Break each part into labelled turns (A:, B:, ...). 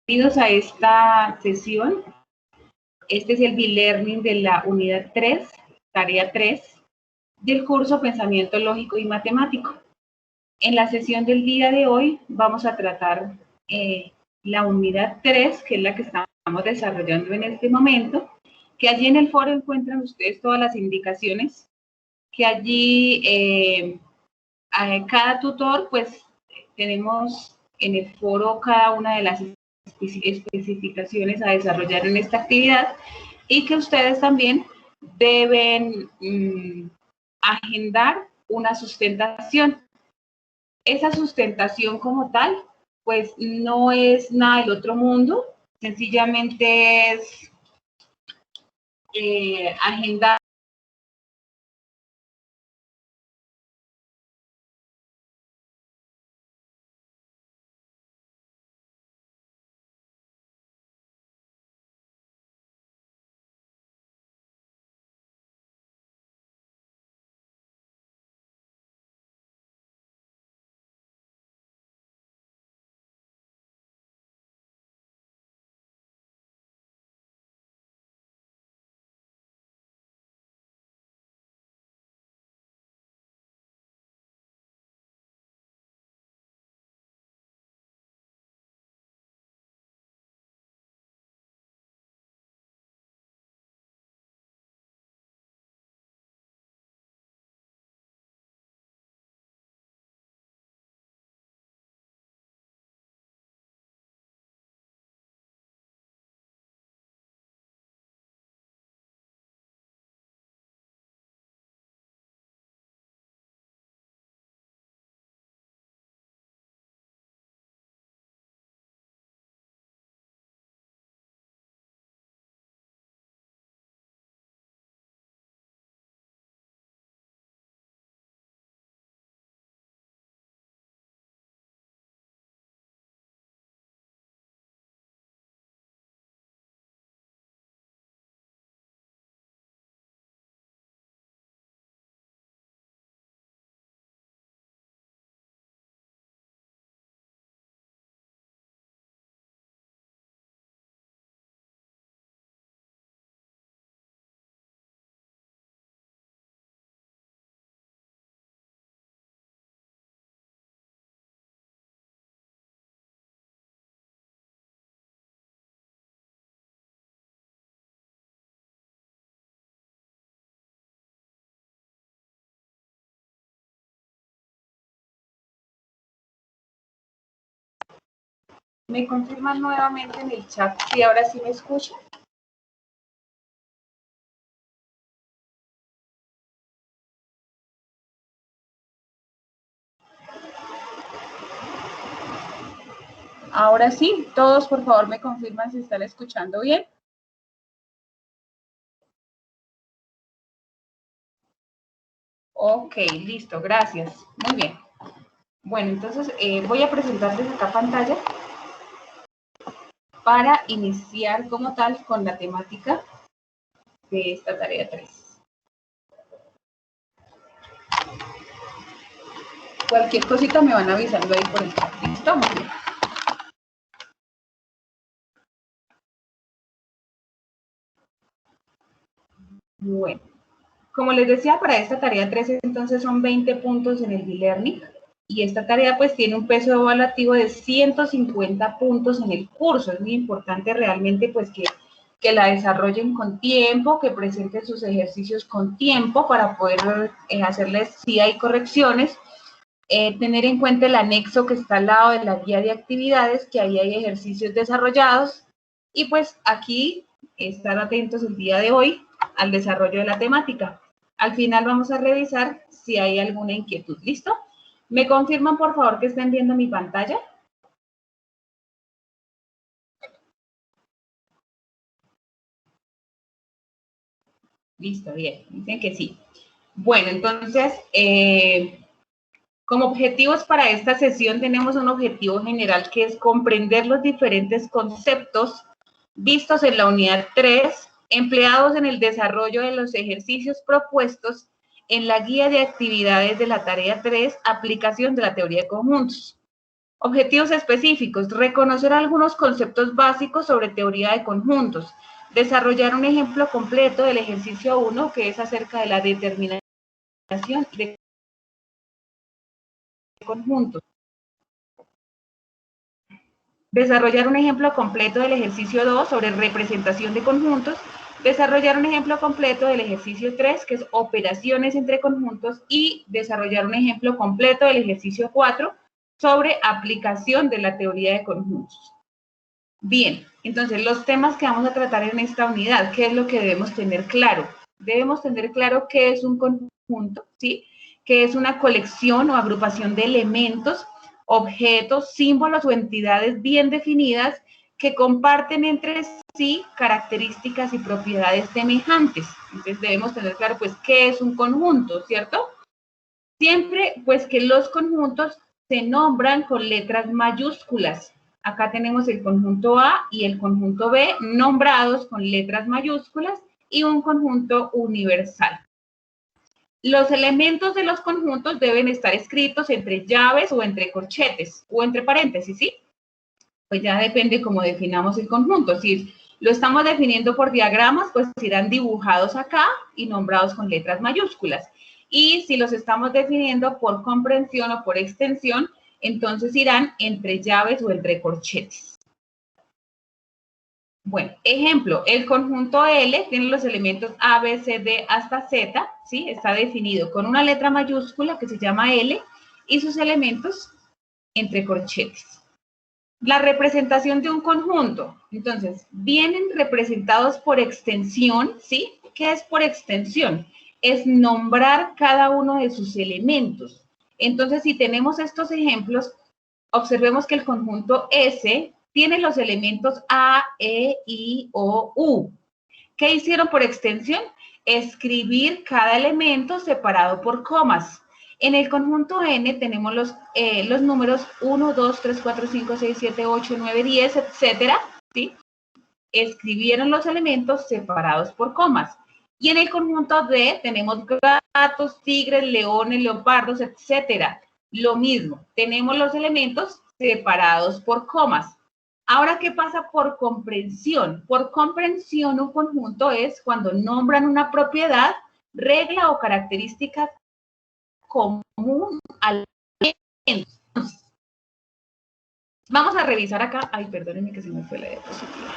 A: Bienvenidos a esta sesión. Este es el B-Learning de la unidad 3, tarea 3, del curso Pensamiento Lógico y Matemático. En la sesión del día de hoy vamos a tratar la unidad 3, que es la que estamos desarrollando en este momento, que allí en el foro encuentran ustedes todas las indicaciones, que allí cada tutor, pues tenemos en el foro cada una de las especificaciones a desarrollar en esta actividad y que ustedes también deben agendar una sustentación. Esa sustentación como tal, pues no es nada del otro mundo, sencillamente es agendar ¿Me confirman nuevamente en el chat si ahora sí me escuchan? Ahora sí, todos por favor me confirman si están escuchando bien. Ok, listo, gracias. Muy bien. Bueno, entonces voy a presentarles esta pantalla para iniciar como tal con la temática de esta tarea 3. Cualquier cosita me van avisando ahí por el chat. ¿Listo? Muy bien. Bueno, como les decía, para esta tarea 3 entonces son 20 puntos en el B-Learning y esta tarea pues tiene un peso evaluativo de 150 puntos en el curso. Es muy importante realmente pues que la desarrollen con tiempo, que presenten sus ejercicios con tiempo para poder hacerles si hay correcciones. Tener en cuenta el anexo que está al lado de la guía de actividades, que ahí hay ejercicios desarrollados y pues aquí estar atentos el día de hoy al desarrollo de la temática. Al final vamos a revisar si hay alguna inquietud. ¿Listo? ¿Me confirman por favor que estén viendo mi pantalla? Listo, bien, dicen que sí. Bueno, entonces, como objetivos para esta sesión tenemos un objetivo general que es comprender los diferentes conceptos vistos en la unidad 3, empleados en el desarrollo de los ejercicios propuestos en la guía de actividades de la tarea 3, aplicación de la teoría de conjuntos. Objetivos específicos, reconocer algunos conceptos básicos sobre teoría de conjuntos, desarrollar un ejemplo completo del ejercicio 1, que es acerca de la determinación de conjuntos. Desarrollar un ejemplo completo del ejercicio 2 sobre representación de conjuntos, desarrollar un ejemplo completo del ejercicio 3, que es operaciones entre conjuntos, y desarrollar un ejemplo completo del ejercicio 4 sobre aplicación de la teoría de conjuntos. Bien, entonces los temas que vamos a tratar en esta unidad, ¿qué es lo que debemos tener claro? Debemos tener claro qué es un conjunto, ¿sí? Que es una colección o agrupación de elementos, objetos, símbolos o entidades bien definidas que comparten entre sí características y propiedades semejantes. Entonces debemos tener claro, pues, qué es un conjunto, ¿cierto? Siempre, pues, que los conjuntos se nombran con letras mayúsculas. Acá tenemos el conjunto A y el conjunto B nombrados con letras mayúsculas y un conjunto universal. Los elementos de los conjuntos deben estar escritos entre llaves o entre corchetes o entre paréntesis, ¿sí? Pues ya depende cómo definamos el conjunto. Si lo estamos definiendo por diagramas, pues irán dibujados acá y nombrados con letras mayúsculas. Y si los estamos definiendo por comprensión o por extensión, entonces irán entre llaves o entre corchetes. Bueno, ejemplo, el conjunto L tiene los elementos A, B, C, D hasta Z, ¿sí? Está definido con una letra mayúscula que se llama L y sus elementos entre corchetes. La representación de un conjunto. Entonces, vienen representados por extensión, ¿sí? ¿Qué es por extensión? Es nombrar cada uno de sus elementos. Entonces, si tenemos estos ejemplos, observemos que el conjunto S tiene los elementos A, E, I, O, U. ¿Qué hicieron por extensión? Escribir cada elemento separado por comas. En el conjunto N tenemos los números 1, 2, 3, 4, 5, 6, 7, 8, 9, 10, etcétera, ¿sí? Escribieron los elementos separados por comas. Y en el conjunto D tenemos gatos, tigres, leones, leopardos, etcétera. Lo mismo, tenemos los elementos separados por comas. Ahora, ¿qué pasa por comprensión? Por comprensión, un conjunto es cuando nombran una propiedad, regla o característica común al elemento. Vamos a revisar acá. Ay, perdónenme que se me fue la diapositiva.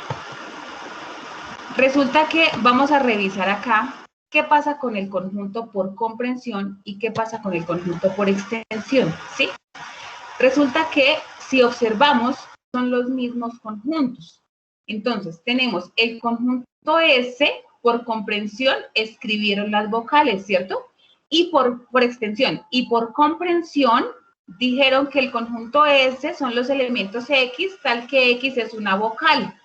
A: Resulta que vamos a revisar acá qué pasa con el conjunto por comprensión y qué pasa con el conjunto por extensión, ¿sí? Resulta que si observamos, son los mismos conjuntos. Entonces, tenemos el conjunto S, por comprensión, escribieron las vocales, ¿cierto? Y por extensión y por comprensión, dijeron que el conjunto S son los elementos X, tal que X es una vocal.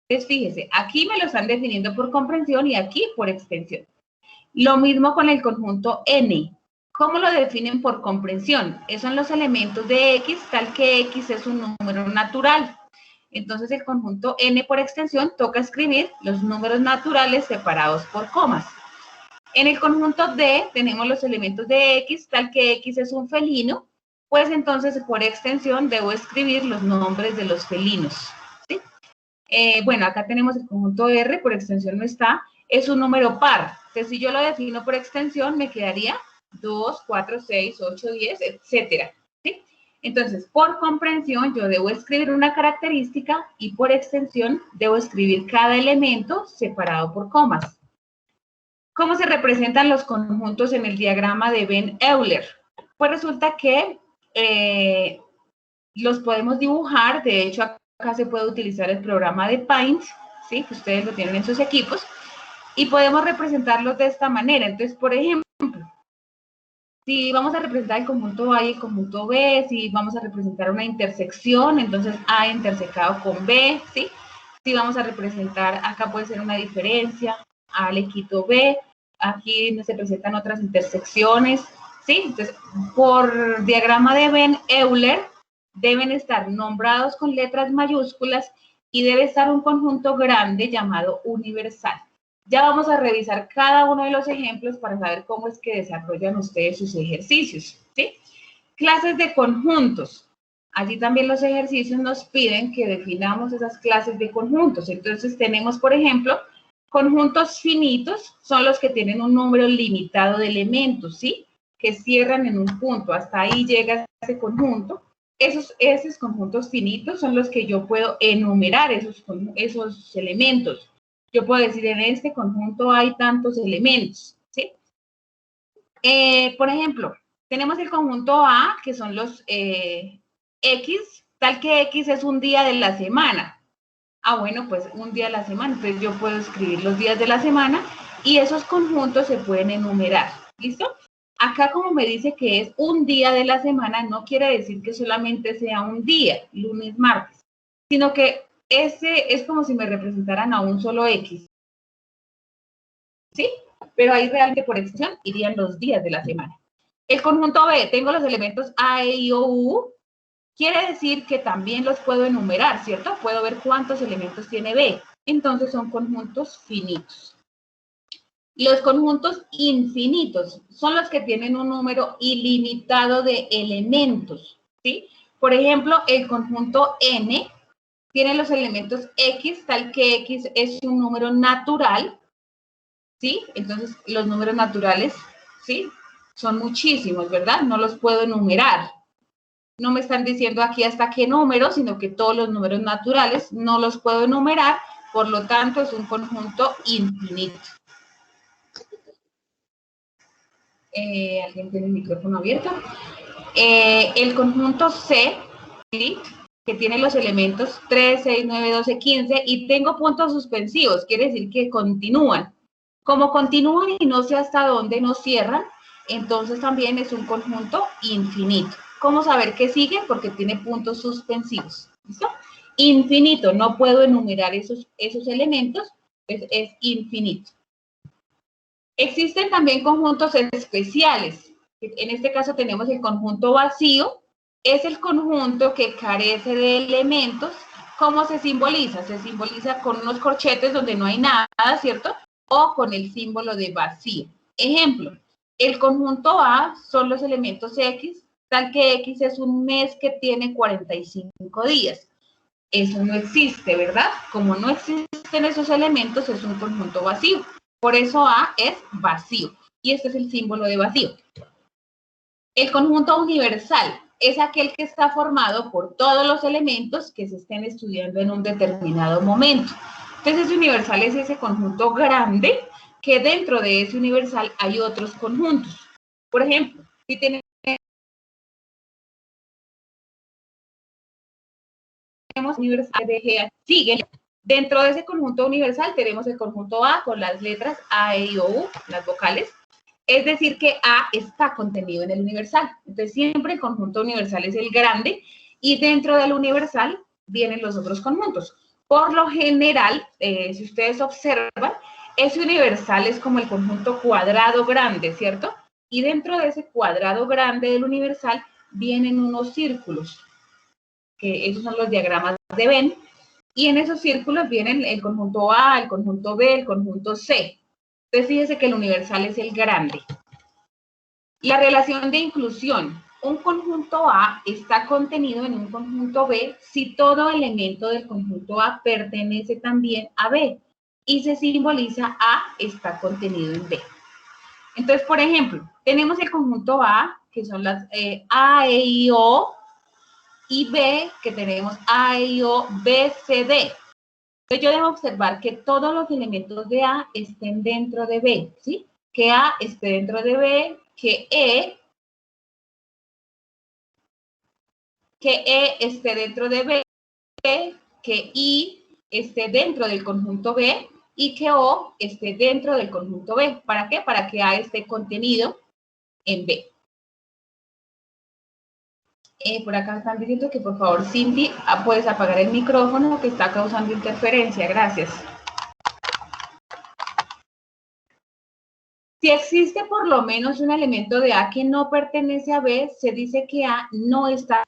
A: Entonces, fíjese, aquí me lo están definiendo por comprensión y aquí por extensión. Lo mismo con el conjunto N. ¿Cómo lo definen por comprensión? Esos son los elementos de X, tal que X es un número natural. Entonces, el conjunto N por extensión toca escribir los números naturales separados por comas. En el conjunto D tenemos los elementos de X, tal que X es un felino, pues entonces por extensión debo escribir los nombres de los felinos. ¿Sí? Bueno, acá tenemos el conjunto R, por extensión no está, es un número par. Entonces, si yo lo defino por extensión, me quedaría 2, 4, 6, 8, 10, etcétera. ¿Sí? Entonces, por comprensión, yo debo escribir una característica y por extensión debo escribir cada elemento separado por comas. ¿Cómo se representan los conjuntos en el diagrama de Venn-Euler? Pues resulta que los podemos dibujar, de hecho acá se puede utilizar el programa de Paint, ¿sí? Que ustedes lo tienen en sus equipos, y podemos representarlos de esta manera. Entonces, por ejemplo, si vamos a representar el conjunto A y el conjunto B, si vamos a representar una intersección, entonces A intersecado con B, ¿sí? Si vamos a representar, acá puede ser una diferencia, A le quito B, aquí se presentan otras intersecciones, ¿sí? Entonces, por diagrama de Venn-Euler, deben estar nombrados con letras mayúsculas y debe estar un conjunto grande llamado universal. Ya vamos a revisar cada uno de los ejemplos para saber cómo es que desarrollan ustedes sus ejercicios, ¿sí? Clases de conjuntos. Allí también los ejercicios nos piden que definamos esas clases de conjuntos. Entonces tenemos, por ejemplo, conjuntos finitos, son los que tienen un número limitado de elementos, ¿sí? Que cierran en un punto, hasta ahí llega ese conjunto. Esos conjuntos finitos son los que yo puedo enumerar, esos elementos. Yo puedo decir, en este conjunto hay tantos elementos, ¿sí? Por ejemplo, tenemos el conjunto A, que son los X, tal que X es un día de la semana. Ah, bueno, pues un día de la semana. Entonces yo puedo escribir los días de la semana y esos conjuntos se pueden enumerar. ¿Listo? Acá como me dice que es un día de la semana, no quiere decir que solamente sea un día, lunes, martes, sino que ese es como si me representaran a un solo X. ¿Sí? Pero ahí realmente por extensión irían los días de la semana. El conjunto B, tengo los elementos A, E, I, O, U, quiere decir que también los puedo enumerar, ¿cierto? Puedo ver cuántos elementos tiene B. Entonces son conjuntos finitos. Los conjuntos infinitos son los que tienen un número ilimitado de elementos, ¿sí? Por ejemplo, el conjunto N tiene los elementos X, tal que X es un número natural, ¿sí? Entonces, los números naturales, ¿sí? Son muchísimos, ¿verdad? No los puedo enumerar. No me están diciendo aquí hasta qué número, sino que todos los números naturales no los puedo enumerar, por lo tanto, es un conjunto infinito. ¿Alguien tiene el micrófono abierto? El conjunto C, ¿sí? Que tiene los elementos 3, 6, 9, 12, 15, y tengo puntos suspensivos, quiere decir que continúan. Como continúan y no sé hasta dónde nos cierran, entonces también es un conjunto infinito. ¿Cómo saber que sigue? Porque tiene puntos suspensivos. ¿Listo? Infinito, no puedo enumerar esos elementos, es infinito. Existen también conjuntos especiales. En este caso tenemos el conjunto vacío. Es el conjunto que carece de elementos. ¿Cómo se simboliza? Se simboliza con unos corchetes donde no hay nada, ¿cierto? O con el símbolo de vacío. Ejemplo, el conjunto A son los elementos X, tal que X es un mes que tiene 45 días. Eso no existe, ¿verdad? Como no existen esos elementos, es un conjunto vacío. Por eso A es vacío. Y este es el símbolo de vacío. El conjunto universal es aquel que está formado por todos los elementos que se estén estudiando en un determinado momento. Entonces, ese universal es ese conjunto grande que dentro de ese universal hay otros conjuntos. Por ejemplo, si tenemos universal de G, sigue. Dentro de ese conjunto universal tenemos el conjunto A con las letras A, E, I, O, U, las vocales. Es decir, que A está contenido en el universal. Entonces, siempre el conjunto universal es el grande y dentro del universal vienen los otros conjuntos. Por lo general, si ustedes observan, ese universal es como el conjunto cuadrado grande, ¿cierto? Y dentro de ese cuadrado grande del universal vienen unos círculos, que esos son los diagramas de Venn, y en esos círculos vienen el conjunto A, el conjunto B, el conjunto C. Entonces, fíjense que el universal es el grande. La relación de inclusión. Un conjunto A está contenido en un conjunto B si todo elemento del conjunto A pertenece también a B y se simboliza A está contenido en B. Entonces, por ejemplo, tenemos el conjunto A, que son las A, E, I, O, y B, que tenemos A, E, I, O, B, C, D. Entonces yo debo observar que todos los elementos de A estén dentro de B, ¿sí? Que A esté dentro de B, que E esté dentro de B, que I esté dentro del conjunto B y que O esté dentro del conjunto B. ¿Para qué? Para que A esté contenido en B. Por acá están diciendo que por favor, Cindy, puedes apagar el micrófono que está causando interferencia. Gracias. Si existe por lo menos un elemento de A que no pertenece a B, se dice que A no está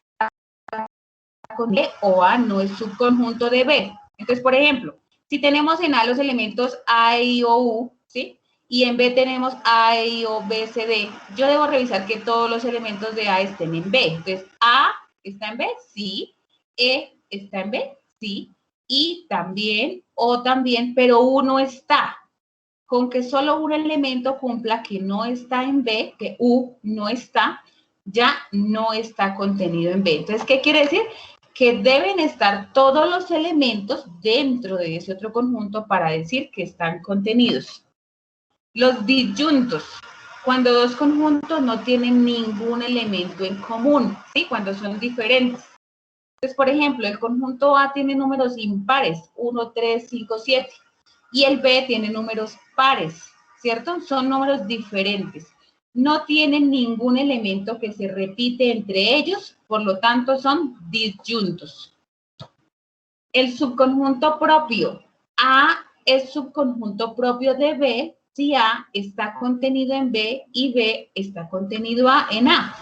A: con B o A no es subconjunto de B. Entonces, por ejemplo, si tenemos en A los elementos A, I, O, U, ¿sí? Y en B tenemos A, I, O, B, C, D, yo debo revisar que todos los elementos de A estén en B. Entonces, A ¿Está en B? Sí. E está en B, sí. Y también, O también, pero U no está. Con que solo un elemento cumpla que no está en B, que U no está, ya no está contenido en B. Entonces, ¿qué quiere decir? Que deben estar todos los elementos dentro de ese otro conjunto para decir que están contenidos. Los disyuntos, cuando dos conjuntos no tienen ningún elemento en común, ¿sí? Cuando son diferentes. Entonces, por ejemplo, el conjunto A tiene números impares, 1, 3, 5, 7, y el B tiene números pares, ¿cierto? Son números diferentes. No tienen ningún elemento que se repite entre ellos, por lo tanto son disyuntos. El subconjunto propio. A es subconjunto propio de B si A está contenido en B y B está contenido en A.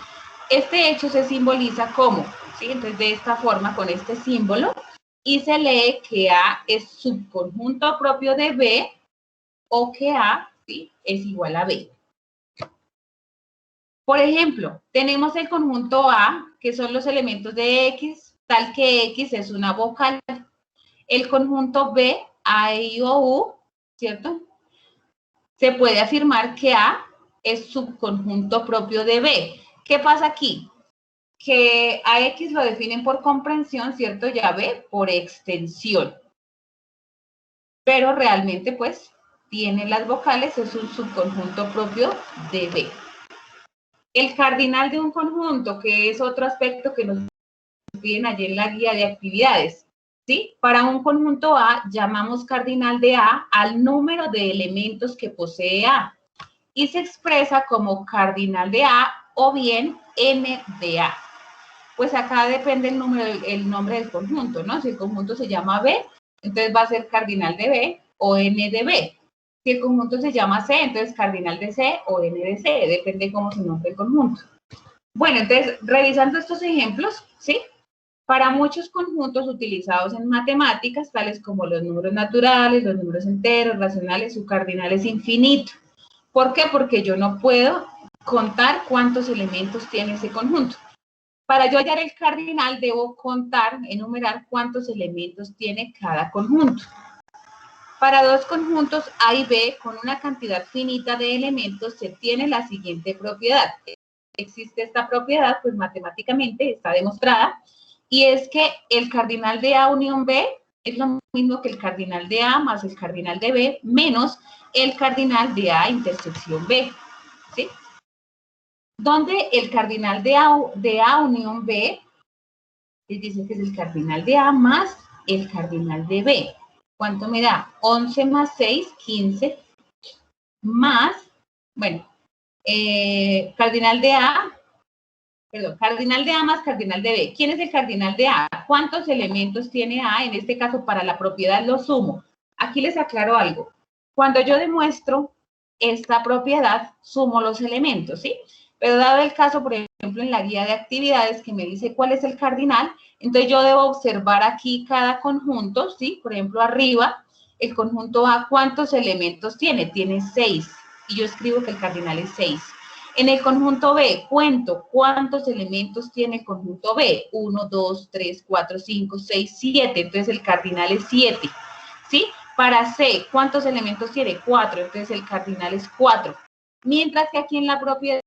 A: Este hecho se simboliza como, ¿sí? Entonces, de esta forma, con este símbolo, y se lee que A es subconjunto propio de B o que A, ¿sí?, es igual a B. Por ejemplo, tenemos el conjunto A, que son los elementos de X, tal que X es una vocal. El conjunto B, A, I o U, ¿cierto? Se puede afirmar que A es subconjunto propio de B. ¿Qué pasa aquí? Que a X lo definen por comprensión, ¿cierto? Y a B por extensión. Pero realmente, pues, tiene las vocales, es un subconjunto propio de B. El cardinal de un conjunto, que es otro aspecto que nos piden allí en la guía de actividades, ¿sí? Para un conjunto A, llamamos cardinal de A al número de elementos que posee A y se expresa como cardinal de A o bien N de A. Pues acá depende el nombre del conjunto, ¿no? Si el conjunto se llama B, entonces va a ser cardinal de B o N de B. Si el conjunto se llama C, entonces cardinal de C o N de C, depende cómo se nombre el conjunto. Bueno, entonces, revisando estos ejemplos, ¿sí? Para muchos conjuntos utilizados en matemáticas, tales como los números naturales, los números enteros, racionales, su cardinal es infinito. ¿Por qué? Porque yo no puedo contar cuántos elementos tiene ese conjunto. Para yo hallar el cardinal, debo contar, enumerar cuántos elementos tiene cada conjunto. Para dos conjuntos A y B con una cantidad finita de elementos se tiene la siguiente propiedad. Existe esta propiedad, pues matemáticamente está demostrada, y es que el cardinal de A unión B es lo mismo que el cardinal de A más el cardinal de B menos el cardinal de A intersección B, ¿sí? Donde el cardinal de A unión B, les dice que es el cardinal de A más el cardinal de B. ¿Cuánto me da? 11 más 6, 15, más, bueno, cardinal de A más cardinal de B. ¿Quién es el cardinal de A? ¿Cuántos elementos tiene A? En este caso, para la propiedad lo sumo. Aquí les aclaro algo. Cuando yo demuestro esta propiedad, sumo los elementos, ¿sí? Pero dado el caso, por ejemplo, en la guía de actividades que me dice cuál es el cardinal, entonces yo debo observar aquí cada conjunto, ¿sí? Por ejemplo, arriba, el conjunto A, ¿cuántos elementos tiene? Tiene 6. Y yo escribo que el cardinal es 6. En el conjunto B, cuento cuántos elementos tiene el conjunto B. 1, 2, 3, 4, 5, 6, 7. Entonces el cardinal es 7. ¿Sí? Para C, ¿cuántos elementos tiene? 4. Entonces el cardinal es 4. Mientras que aquí en la propiedad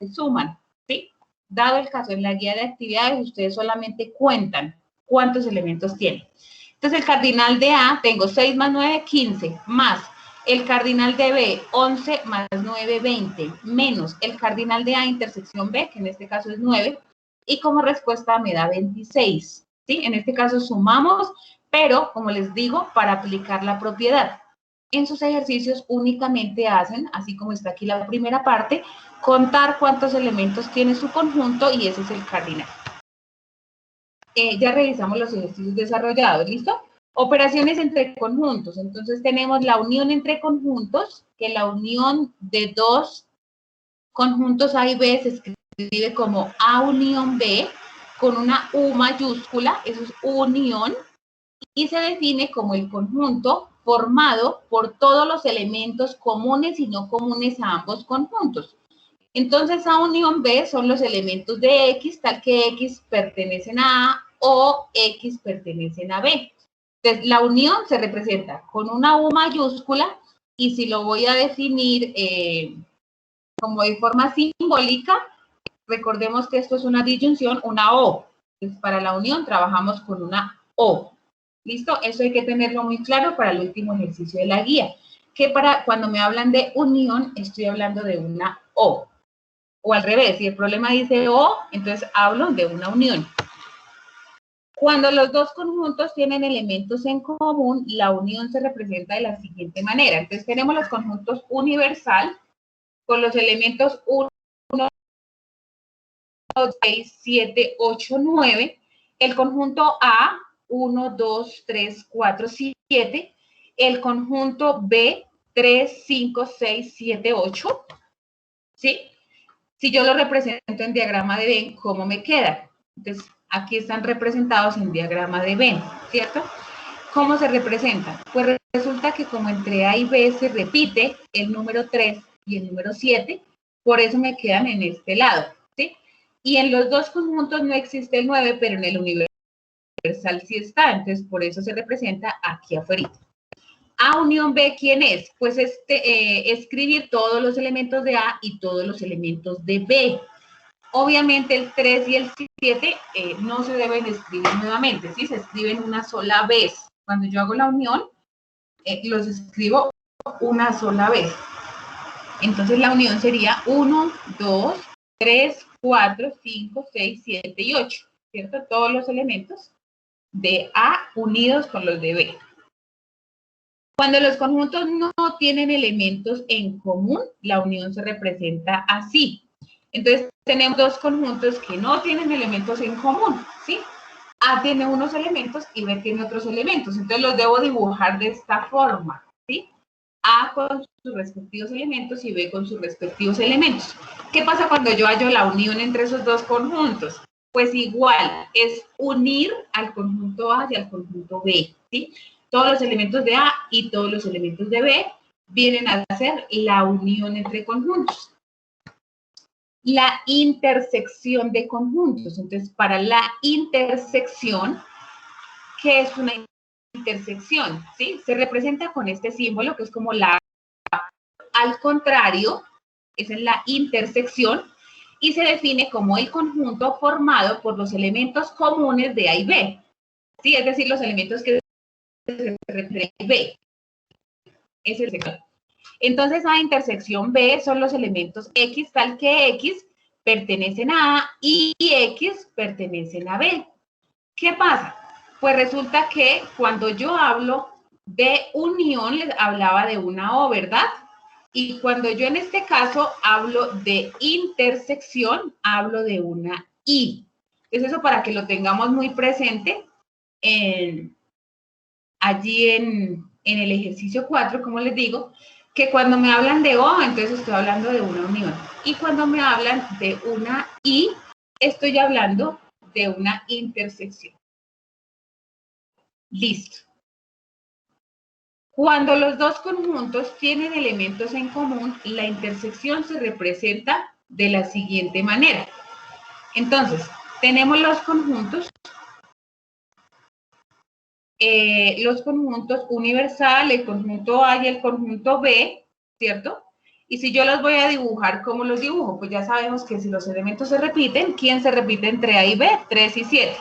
A: se suman. ¿Sí? Dado el caso en la guía de actividades, ustedes solamente cuentan cuántos elementos tiene. Entonces el cardinal de A, tengo 6 más 9, 15, más el cardinal de B, 11 más 9, 20, menos el cardinal de A intersección B, que en este caso es 9, y como respuesta me da 26. ¿Sí? En este caso sumamos, pero, como les digo, para aplicar la propiedad. En sus ejercicios únicamente hacen, así como está aquí la primera parte, contar cuántos elementos tiene su conjunto y ese es el cardinal. Ya revisamos los ejercicios desarrollados, ¿listo? Operaciones entre conjuntos. Entonces tenemos la unión entre conjuntos, que la unión de dos conjuntos A y B se escribe como A unión B, con una U mayúscula, eso es unión, y se define como el conjunto formado por todos los elementos comunes y no comunes a ambos conjuntos. Entonces, A unión B son los elementos de X, tal que X pertenecen a A o X pertenecen a B. Entonces, la unión se representa con una U mayúscula y si lo voy a definir como de forma simbólica, recordemos que esto es una disyunción, una O. Entonces, para la unión trabajamos con una O. ¿Listo? Eso hay que tenerlo muy claro para el último ejercicio de la guía. Que cuando me hablan de unión, estoy hablando de una O. O al revés, si el problema dice O, entonces hablo de una unión. Cuando los dos conjuntos tienen elementos en común, la unión se representa de la siguiente manera. Entonces tenemos los conjuntos universal con los elementos 1, 6, 7, 8, 9. El conjunto A, 1, 2, 3, 4, 7. El conjunto B, 3, 5, 6, 7, 8. ¿Sí? Si yo lo represento en diagrama de Venn, ¿cómo me queda? Entonces, aquí están representados en diagrama de Venn, ¿cierto? ¿Cómo se representa? Pues resulta que como entre A y B se repite el número 3 y el número 7, por eso me quedan en este lado, ¿sí? Y en los dos conjuntos no existe el 9, pero en el universal sí está, entonces por eso se representa aquí afuera. A unión B, ¿quién es? Pues escribir todos los elementos de A y todos los elementos de B. Obviamente el 3 y el 7 no se deben escribir nuevamente, ¿sí? Se escriben una sola vez. Cuando yo hago la unión, los escribo una sola vez. Entonces la unión sería 1, 2, 3, 4, 5, 6, 7 y 8, ¿cierto? Todos los elementos de A unidos con los de B. Cuando los conjuntos no tienen elementos en común, la unión se representa así. Entonces, tenemos dos conjuntos que no tienen elementos en común, ¿sí? A tiene unos elementos y B tiene otros elementos. Entonces, los debo dibujar de esta forma, ¿sí? A con sus respectivos elementos y B con sus respectivos elementos. ¿Qué pasa cuando yo hallo la unión entre esos dos conjuntos? Pues igual, es unir al conjunto A y al conjunto B, ¿sí? Todos los elementos de A y todos los elementos de B vienen a ser la unión entre conjuntos. La intersección de conjuntos. Entonces, para la intersección, ¿qué es una intersección? ¿Sí? Se representa con este símbolo que es como la al contrario, esa es la intersección, y se define como el conjunto formado por los elementos comunes de A y B. ¿Sí? Es decir, los elementos que se refieren a B. Es el sector. Entonces, A intersección B son los elementos X, tal que X pertenecen a A y X pertenecen a B. ¿Qué pasa? Pues resulta que cuando yo hablo de unión, les hablaba de una O, ¿verdad? Y cuando yo en este caso hablo de intersección, hablo de una I. Entonces, eso para que lo tengamos muy presente allí en el ejercicio 4, como les digo, que cuando me hablan de O, entonces estoy hablando de una unión. Y cuando me hablan de una I, estoy hablando de una intersección. Listo. Cuando los dos conjuntos tienen elementos en común, la intersección se representa de la siguiente manera. Entonces, tenemos los conjuntos universal, el conjunto A y el conjunto B, ¿cierto? Y si yo los voy a dibujar, ¿cómo los dibujo? Pues ya sabemos que si los elementos se repiten, ¿quién se repite entre A y B? 3 y 7.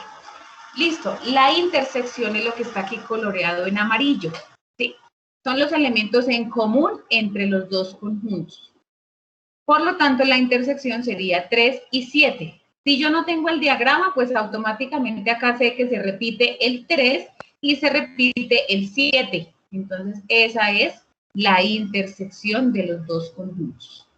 A: Listo, la intersección es lo que está aquí coloreado en amarillo, ¿sí? Son los elementos en común entre los dos conjuntos. Por lo tanto, la intersección sería 3 y 7. Si yo no tengo el diagrama, pues automáticamente acá sé que se repite el 3 y se repite el 7. Entonces, esa es la intersección de los dos conjuntos.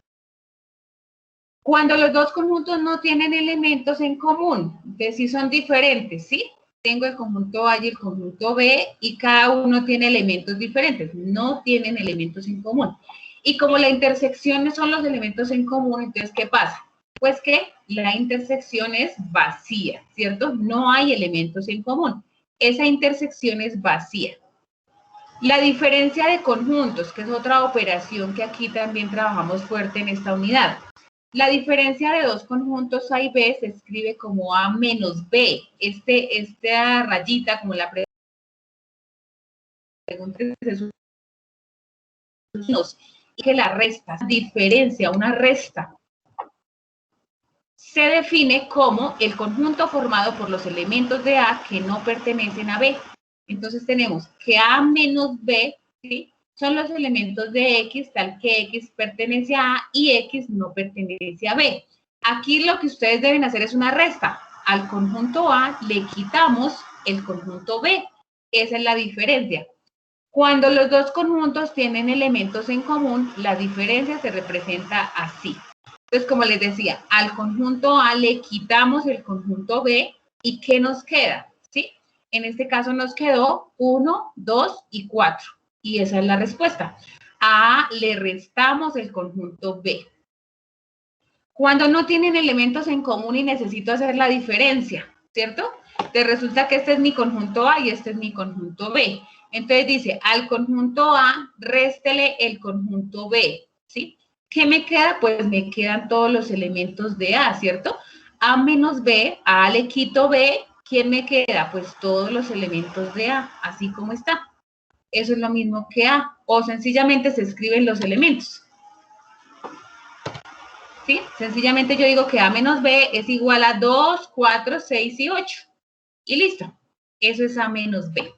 A: Cuando los dos conjuntos no tienen elementos en común, entonces sí son diferentes, ¿sí? Tengo el conjunto A y el conjunto B y cada uno tiene elementos diferentes, no tienen elementos en común. Y como la intersección son los elementos en común, entonces, ¿qué pasa? Pues que la intersección es vacía, ¿cierto? No hay elementos en común. Esa intersección es vacía. La diferencia de conjuntos, que es otra operación que aquí también trabajamos fuerte en esta unidad. La diferencia de dos conjuntos A y B se escribe como A menos B. Esta rayita, como la pregunta es y que la resta, diferencia, una resta, se define como el conjunto formado por los elementos de A que no pertenecen a B. Entonces tenemos que A menos B, ¿sí?, son los elementos de X, tal que X pertenece a A y X no pertenece a B. Aquí lo que ustedes deben hacer es una resta. Al conjunto A le quitamos el conjunto B. Esa es la diferencia. Cuando los dos conjuntos tienen elementos en común, la diferencia se representa así. Entonces, como les decía, al conjunto A le quitamos el conjunto B y ¿qué nos queda? ¿Sí? En este caso nos quedó 1, 2 y 4. Y esa es la respuesta. A A le restamos el conjunto B. Cuando no tienen elementos en común y necesito hacer la diferencia, ¿cierto? Te resulta que este es mi conjunto A y este es mi conjunto B. Entonces dice, al conjunto A, réstele el conjunto B, ¿sí? ¿Qué me queda? Pues me quedan todos los elementos de A, ¿cierto? A menos B, a A le quito B, ¿quién me queda? Pues todos los elementos de A, así como está. Eso es lo mismo que A, o sencillamente se escriben los elementos. ¿Sí? Sencillamente yo digo que A menos B es igual a 2, 4, 6 y 8. Y listo. Eso es A menos B.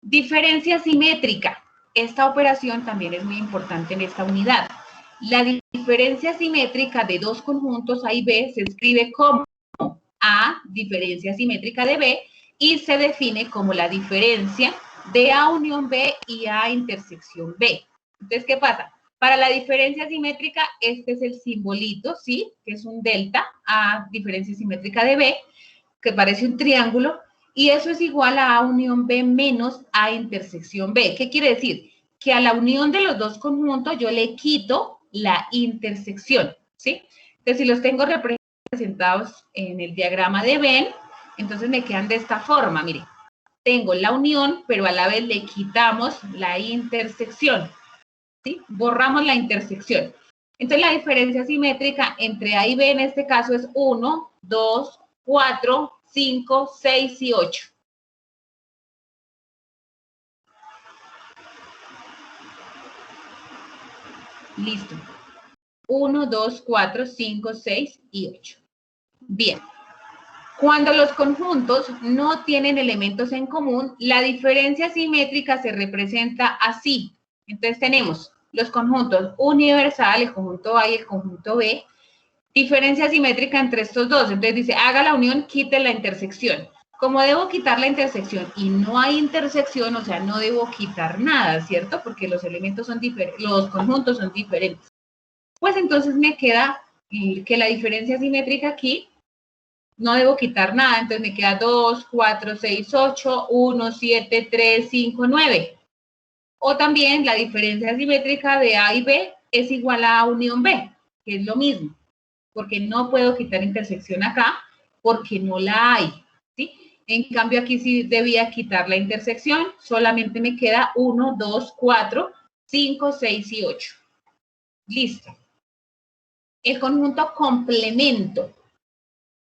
A: Diferencia simétrica. Esta operación también es muy importante en esta unidad. La diferencia simétrica de dos conjuntos A y B se escribe como A, diferencia simétrica de B, y se define como la diferencia de A unión B y A intersección B. Entonces, ¿qué pasa? Para la diferencia simétrica, este es el simbolito, ¿sí? Que es un delta, A diferencia simétrica de B, que parece un triángulo, y eso es igual a A unión B menos A intersección B. ¿Qué quiere decir? Que a la unión de los dos conjuntos yo le quito la intersección, ¿sí? Entonces, si los tengo representados en el diagrama de Venn, entonces me quedan de esta forma, mire. Tengo la unión, pero a la vez le quitamos la intersección, ¿sí? Borramos la intersección. Entonces, la diferencia simétrica entre A y B en este caso es 1, 2, 4, 5, 6 y 8. Listo. 1, 2, 4, 5, 6 y 8. Bien. Cuando los conjuntos no tienen elementos en común, la diferencia simétrica se representa así. Entonces tenemos los conjuntos universal, el conjunto A y el conjunto B, diferencia simétrica entre estos dos. Entonces dice, haga la unión, quite la intersección. Como debo quitar la intersección y no hay intersección, o sea, no debo quitar nada, ¿cierto? Porque los elementos son diferentes, los conjuntos son diferentes. Pues entonces me queda que la diferencia simétrica aquí, no debo quitar nada, entonces me queda 2, 4, 6, 8, 1, 7, 3, 5, 9. O también la diferencia simétrica de A y B es igual a A unión B, que es lo mismo, porque no puedo quitar intersección acá, porque no la hay, ¿sí? En cambio, aquí sí debía quitar la intersección, solamente me queda 1, 2, 4, 5, 6 y 8. Listo. El conjunto complemento.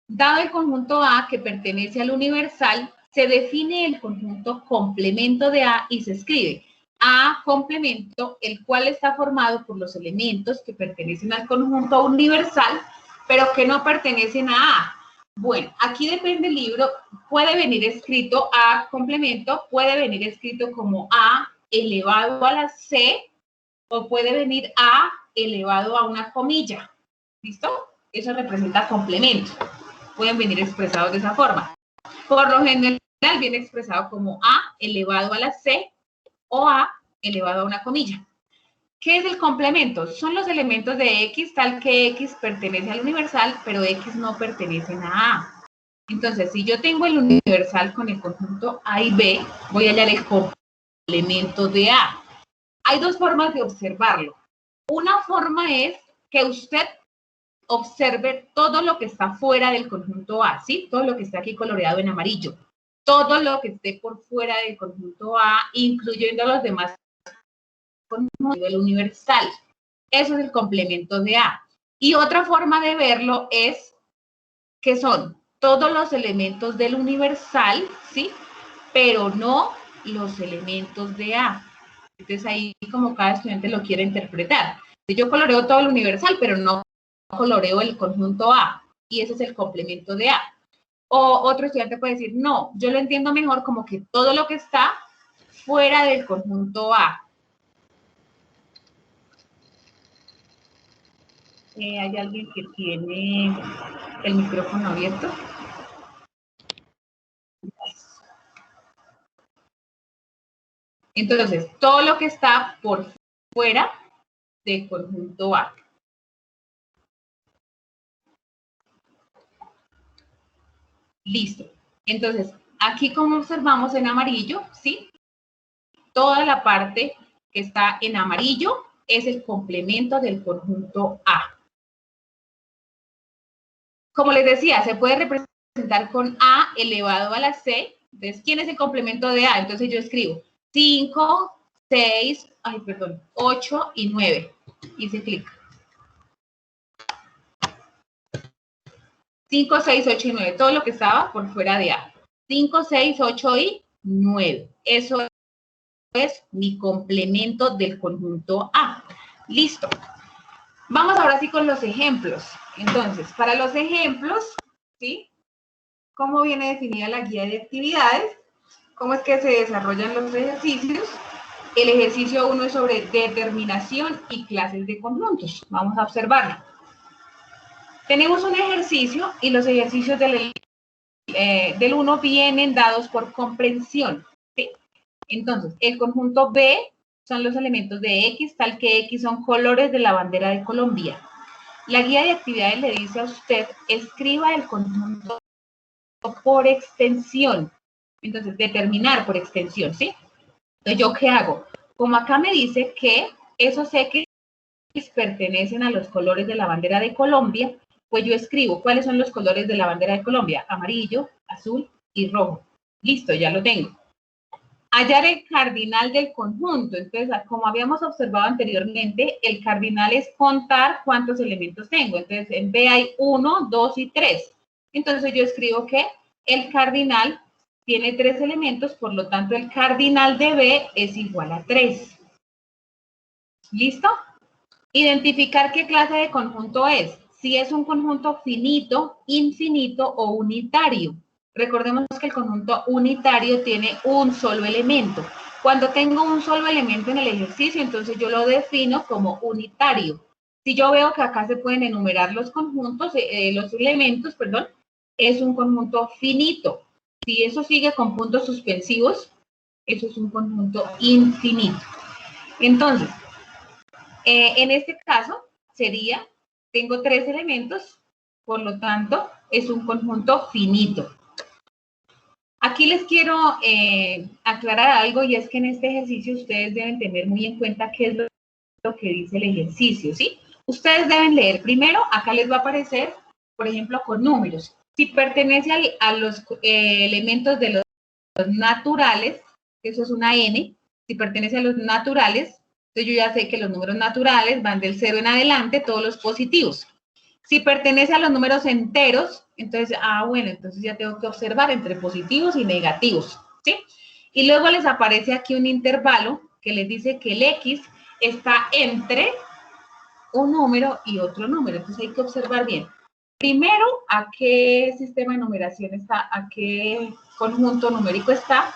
A: Dado el conjunto A que pertenece al universal, se define el conjunto complemento de A y se escribe A complemento, el cual está formado por los elementos que pertenecen al conjunto universal, pero que no pertenecen a A. Bueno, aquí depende el libro, puede venir escrito A complemento, puede venir escrito como A elevado a la C, o puede venir A elevado a una comilla. ¿Listo? Eso representa complemento. Pueden venir expresados de esa forma. Por lo general viene expresado como A elevado a la C o A elevado a una comilla. ¿Qué es el complemento? Son los elementos de X, tal que X pertenece al universal, pero X no pertenecen a A. Entonces, si yo tengo el universal con el conjunto A y B, voy a hallar el complemento de A. Hay dos formas de observarlo. Una forma es que usted observe todo lo que está fuera del conjunto A, ¿sí? Todo lo que está aquí coloreado en amarillo. Todo lo que esté por fuera del conjunto A, incluyendo los demás conjuntos del universal. Eso es el complemento de A. Y otra forma de verlo es que son todos los elementos del universal, ¿sí? Pero no los elementos de A. Entonces ahí como cada estudiante lo quiere interpretar. Yo coloreo todo el universal, pero no coloreo el conjunto A. Y ese es el complemento de A. O otro estudiante puede decir, no, yo lo entiendo mejor como que todo lo que está fuera del conjunto A. ¿Hay alguien que tiene el micrófono abierto? Entonces, todo lo que está por fuera del conjunto A. Listo. Entonces, aquí como observamos en amarillo, ¿sí? Toda la parte que está en amarillo es el complemento del conjunto A. Como les decía, se puede representar con A elevado a la C. Entonces, ¿quién es el complemento de A? Entonces yo escribo 5, 6, 8 y 9. Hice clic. 5, 6, 8 y 9. Todo lo que estaba por fuera de A. 5, 6, 8 y 9. Eso es mi complemento del conjunto A. Listo. Vamos ahora sí con los ejemplos. Entonces, para los ejemplos, ¿sí? ¿Cómo viene definida la guía de actividades? ¿Cómo es que se desarrollan los ejercicios? El ejercicio 1 es sobre determinación y clases de conjuntos. Vamos a observarlo. Tenemos un ejercicio y los ejercicios del 1 vienen dados por comprensión. ¿Sí? Entonces, el conjunto B son los elementos de X, tal que X son colores de la bandera de Colombia. La guía de actividades le dice a usted, escriba el conjunto por extensión. Entonces, determinar por extensión, ¿sí? Entonces, ¿yo qué hago? Como acá me dice que esos X pertenecen a los colores de la bandera de Colombia, pues yo escribo cuáles son los colores de la bandera de Colombia, amarillo, azul y rojo. Listo, ya lo tengo. Hallar el cardinal del conjunto. Entonces, como habíamos observado anteriormente, el cardinal es contar cuántos elementos tengo. Entonces, en B hay 1, 2 y 3. Entonces, yo escribo que el cardinal tiene 3 elementos, por lo tanto, el cardinal de B es igual a 3. ¿Listo? Identificar qué clase de conjunto es. Si es un conjunto finito, infinito o unitario. Recordemos que el conjunto unitario tiene un solo elemento. Cuando tengo un solo elemento en el ejercicio, entonces yo lo defino como unitario. Si yo veo que acá se pueden enumerar los conjuntos, los elementos, perdón, es un conjunto finito. Si eso sigue con puntos suspensivos, eso es un conjunto infinito. Entonces, en este caso sería, tengo 3 elementos, por lo tanto, es un conjunto finito. Aquí les quiero aclarar algo y es que en este ejercicio ustedes deben tener muy en cuenta qué es lo que dice el ejercicio, ¿sí? Ustedes deben leer primero, acá les va a aparecer, por ejemplo, con números. Si pertenece a los elementos de los naturales, eso es una N, si pertenece a los naturales, entonces yo ya sé que los números naturales van del 0 en adelante, todos los positivos. Si pertenece a los números enteros, entonces, bueno, entonces ya tengo que observar entre positivos y negativos, ¿sí? Y luego les aparece aquí un intervalo que les dice que el X está entre un número y otro número, entonces hay que observar bien. Primero, a qué sistema de numeración está, a qué conjunto numérico está,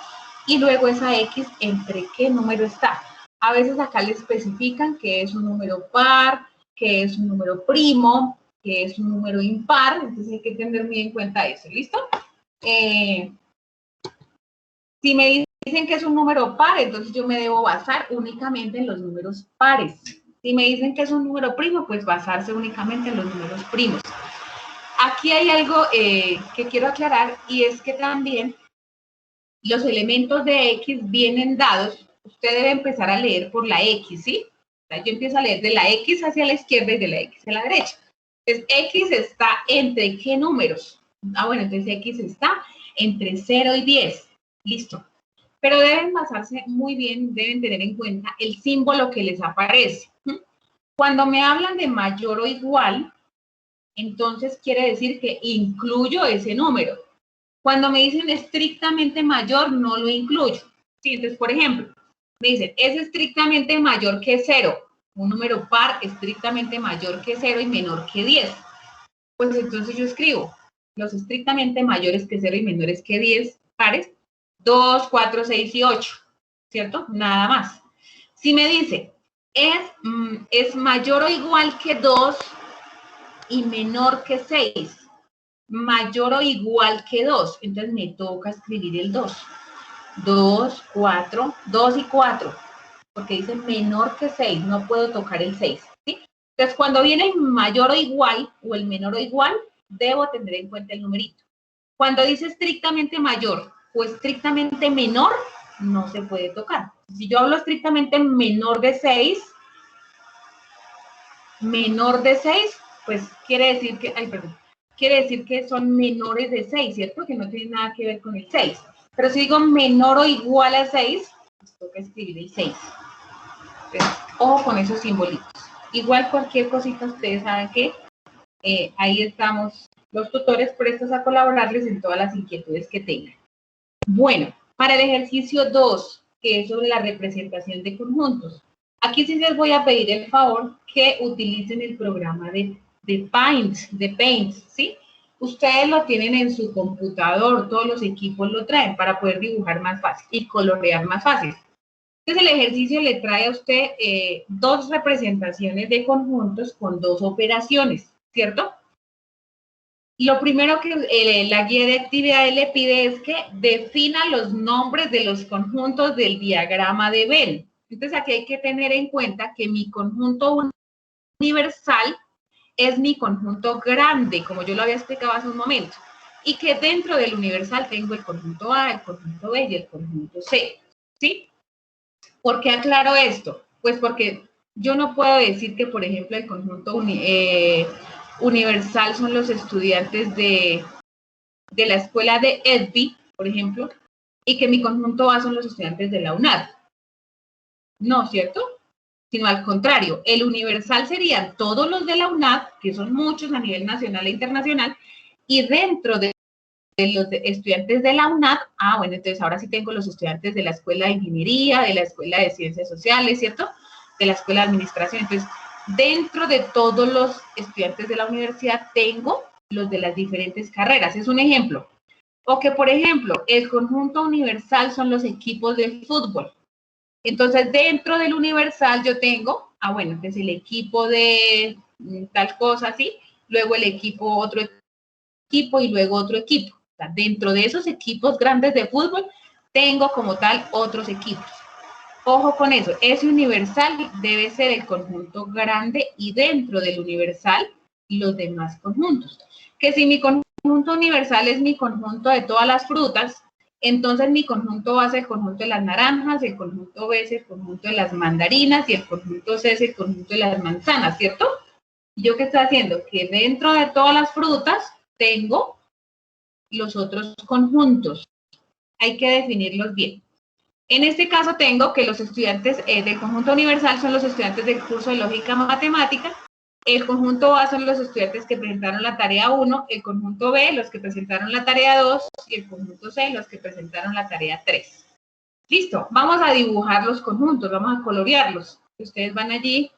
A: y luego esa X entre qué número está. A veces acá le especifican que es un número par, que es un número primo, que es un número impar, entonces hay que tener muy en cuenta eso, ¿listo? Si me dicen que es un número par, entonces yo me debo basar únicamente en los números pares. Si me dicen que es un número primo, pues basarse únicamente en los números primos. Aquí hay algo que quiero aclarar y es que también los elementos de X vienen dados. Usted debe empezar a leer por la X, ¿sí? O sea, yo empiezo a leer de la X hacia la izquierda y de la X a la derecha. Entonces, X está entre ¿qué números? Bueno, entonces X está entre 0 y 10. Listo. Pero deben basarse muy bien, deben tener en cuenta el símbolo que les aparece. Cuando me hablan de mayor o igual, entonces quiere decir que incluyo ese número. Cuando me dicen estrictamente mayor, no lo incluyo. ¿Sí? Entonces, por ejemplo, me dicen, es estrictamente mayor que 0. Un número par estrictamente mayor que 0 y menor que 10. Pues entonces yo escribo los estrictamente mayores que 0 y menores que 10 pares, 2, 4, 6 y 8, ¿cierto? Nada más. Si me dice, es mayor o igual que 2 y menor que 6, mayor o igual que 2, entonces me toca escribir el 2. 2, 4, 2 y 4, porque dice menor que 6, no puedo tocar el 6, ¿sí? Entonces, cuando viene el mayor o igual, o el menor o igual, debo tener en cuenta el numerito. Cuando dice estrictamente mayor o estrictamente menor, no se puede tocar. Si yo hablo estrictamente menor de 6, pues quiere decir que, quiere decir que son menores de 6, ¿cierto? Que no tiene nada que ver con el 6. Pero si digo menor o igual a 6, pues toca escribir el 6. Entonces, ojo con esos simbolitos. Igual cualquier cosita, ustedes saben que ahí estamos los tutores prestos a colaborarles en todas las inquietudes que tengan. Bueno, para el ejercicio 2, que es sobre la representación de conjuntos, aquí sí les voy a pedir el favor que utilicen el programa de Paint, ¿sí? Ustedes lo tienen en su computador, todos los equipos lo traen para poder dibujar más fácil y colorear más fácil. Entonces el ejercicio le trae a usted 2 representaciones de conjuntos con 2 operaciones, ¿cierto? Lo primero que la guía de actividades le pide es que defina los nombres de los conjuntos del diagrama de Venn. Entonces aquí hay que tener en cuenta que mi conjunto universal es mi conjunto grande, como yo lo había explicado hace un momento, y que dentro del universal tengo el conjunto A, el conjunto B y el conjunto C, ¿sí? ¿Por qué aclaro esto? Pues porque yo no puedo decir que, por ejemplo, el conjunto universal son los estudiantes de la escuela de EDBI, por ejemplo, y que mi conjunto A son los estudiantes de la UNAD. No, ¿cierto? Sino al contrario, el universal serían todos los de la UNAD, que son muchos a nivel nacional e internacional, y dentro de los estudiantes de la UNAD, bueno, entonces ahora sí tengo los estudiantes de la Escuela de Ingeniería, de la Escuela de Ciencias Sociales, ¿cierto? De la Escuela de Administración. Entonces, dentro de todos los estudiantes de la universidad tengo los de las diferentes carreras. Es un ejemplo. O que, por ejemplo, el conjunto universal son los equipos de fútbol. Entonces, dentro del universal yo tengo, bueno, entonces el equipo de tal cosa, ¿sí? Luego el equipo, otro equipo y luego otro equipo. O sea, dentro de esos equipos grandes de fútbol, tengo como tal otros equipos. Ojo con eso, ese universal debe ser el conjunto grande y dentro del universal los demás conjuntos. Que si mi conjunto universal es mi conjunto de todas las frutas, entonces mi conjunto A es el conjunto de las naranjas, el conjunto B es el conjunto de las mandarinas y el conjunto C es el conjunto de las manzanas, ¿cierto? ¿Yo qué estoy haciendo? Que dentro de todas las frutas tengo los otros conjuntos. Hay que definirlos bien. En este caso tengo que los estudiantes del conjunto universal son los estudiantes del curso de lógica matemática, el conjunto A son los estudiantes que presentaron la tarea 1, el conjunto B los que presentaron la tarea 2 y el conjunto C los que presentaron la tarea 3. Listo, vamos a dibujar los conjuntos, vamos a colorearlos. Ustedes van allí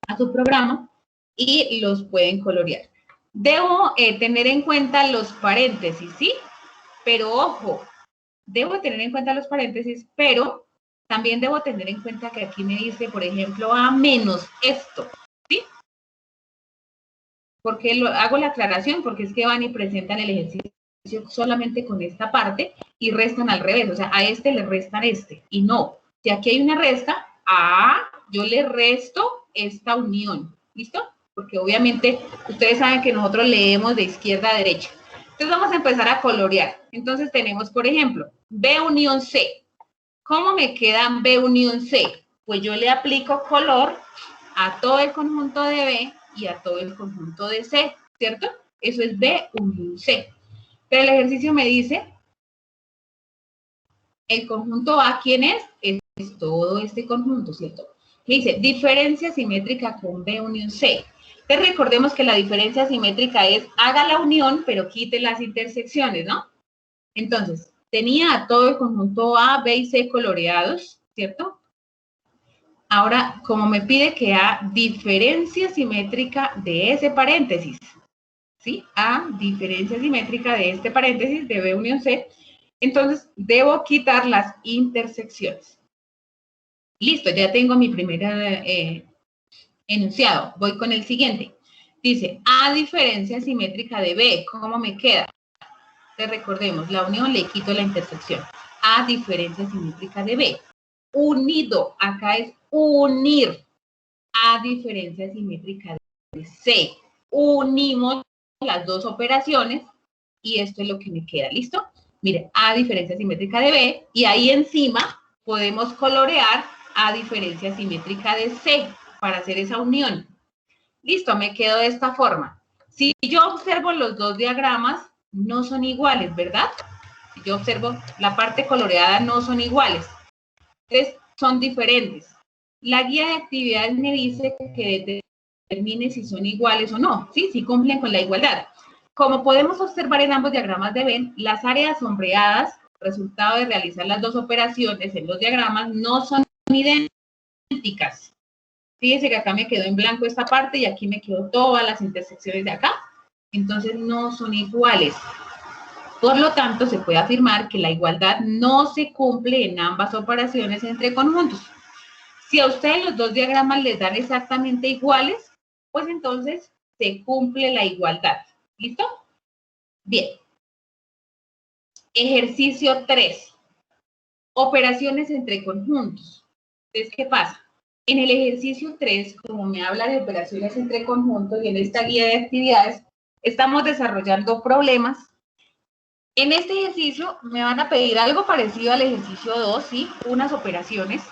A: a su programa y los pueden colorear. Debo tener en cuenta los paréntesis, ¿sí? Pero ojo, debo tener en cuenta los paréntesis, pero también debo tener en cuenta que aquí me dice, por ejemplo, A menos esto, ¿sí? Porque hago la aclaración, porque es que van y presentan el ejercicio solamente con esta parte y restan al revés, o sea, a este le restan este, y no. Si aquí hay una resta, yo le resto esta unión, ¿listo? Porque obviamente ustedes saben que nosotros leemos de izquierda a derecha. Entonces vamos a empezar a colorear. Entonces tenemos, por ejemplo, B unión C. ¿Cómo me queda B unión C? Pues yo le aplico color a todo el conjunto de B y a todo el conjunto de C, ¿cierto? Eso es B unión C. Pero el ejercicio me dice, el conjunto A, ¿quién es? Es todo este conjunto, ¿cierto? Dice, diferencia simétrica con B unión C. Entonces recordemos que la diferencia simétrica es, haga la unión, pero quite las intersecciones, ¿no? Entonces, tenía a todo el conjunto A, B y C coloreados, ¿cierto? Ahora, como me pide que A diferencia simétrica de ese paréntesis, ¿sí? A diferencia simétrica de este paréntesis de B unión C, entonces debo quitar las intersecciones. Listo, ya tengo mi primer enunciado. Voy con el siguiente. Dice, A diferencia simétrica de B, ¿cómo me queda? Entonces recordemos, la unión le quito la intersección. A diferencia simétrica de B. Unido, acá es unir. A diferencia simétrica de C. Unimos las dos operaciones y esto es lo que me queda, ¿listo? Mire, A diferencia simétrica de B y ahí encima podemos colorear A diferencia simétrica de C para hacer esa unión. Listo, me quedo de esta forma. Si yo observo los dos diagramas, no son iguales, ¿verdad? Si yo observo la parte coloreada, no son iguales. Entonces, son diferentes. La guía de actividades me dice que determine si son iguales o no, ¿sí? Si cumplen con la igualdad. Como podemos observar en ambos diagramas de Venn, las áreas sombreadas, resultado de realizar las dos operaciones en los diagramas, no son idénticas. Fíjense que acá me quedó en blanco esta parte y aquí me quedó todas las intersecciones de acá. Entonces no son iguales. Por lo tanto, se puede afirmar que la igualdad no se cumple en ambas operaciones entre conjuntos. Si a ustedes los dos diagramas les dan exactamente iguales, pues entonces se cumple la igualdad. ¿Listo? Bien. Ejercicio 3. Operaciones entre conjuntos. Entonces, ¿qué pasa? En el ejercicio 3, como me habla de operaciones entre conjuntos y en esta guía de actividades, estamos desarrollando problemas. En este ejercicio me van a pedir algo parecido al ejercicio 2, ¿sí? Unas operaciones.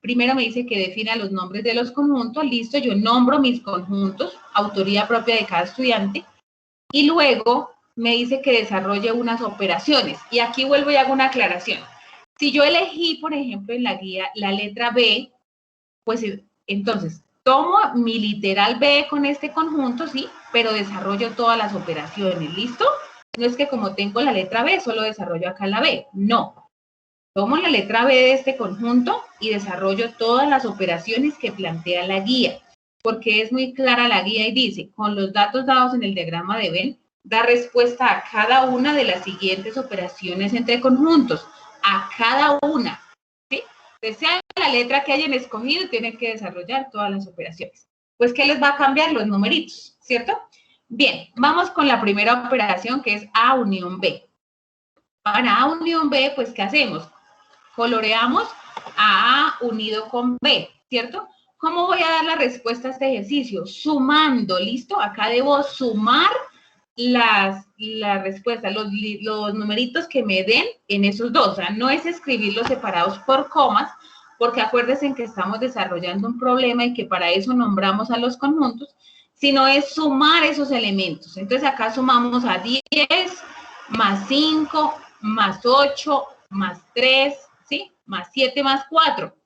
A: Primero me dice que defina los nombres de los conjuntos. Listo, yo nombro mis conjuntos, autoría propia de cada estudiante. Y luego me dice que desarrolle unas operaciones. Y aquí vuelvo y hago una aclaración. Si yo elegí, por ejemplo, en la guía la letra B, pues entonces tomo mi literal B con este conjunto, ¿sí? Pero desarrollo todas las operaciones, ¿listo? No es que como tengo la letra B, solo desarrollo acá la B, no. Tomo la letra B de este conjunto y desarrollo todas las operaciones que plantea la guía, porque es muy clara la guía y dice, con los datos dados en el diagrama de Venn, da respuesta a cada una de las siguientes operaciones entre conjuntos, a cada una, ¿sí? Sea la letra que hayan escogido, tienen que desarrollar todas las operaciones. Pues, ¿qué les va a cambiar? Los numeritos, ¿cierto? Bien, vamos con la primera operación que es A unión B. Para A unión B, pues, ¿qué hacemos? Coloreamos a A unido con B, ¿cierto? ¿Cómo voy a dar la respuesta a este ejercicio? Sumando, ¿listo? Acá debo sumar la respuesta, los numeritos que me den en esos dos. O sea, no es escribirlos separados por comas, porque acuérdense que estamos desarrollando un problema y que para eso nombramos a los conjuntos, sino es sumar esos elementos. Entonces acá sumamos a 10 más 5 más 8 más 3, ¿sí? Más 7 más 4.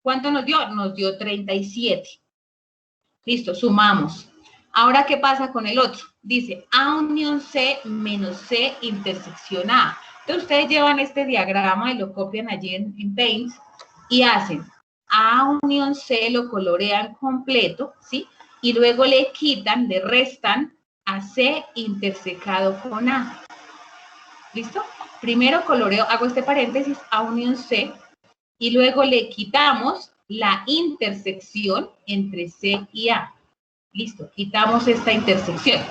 A: ¿Cuánto nos dio? Nos dio 37. Listo, sumamos. Ahora, ¿qué pasa con el otro? Dice A unión C menos C intersección A. Entonces, ustedes llevan este diagrama y lo copian allí en Paint y hacen A unión C, lo colorean completo, ¿sí? Y luego le quitan, le restan a C intersecado con A. ¿Listo? Primero coloreo, hago este paréntesis, A unión C, y luego le quitamos la intersección entre C y A. Listo, quitamos esta intersección.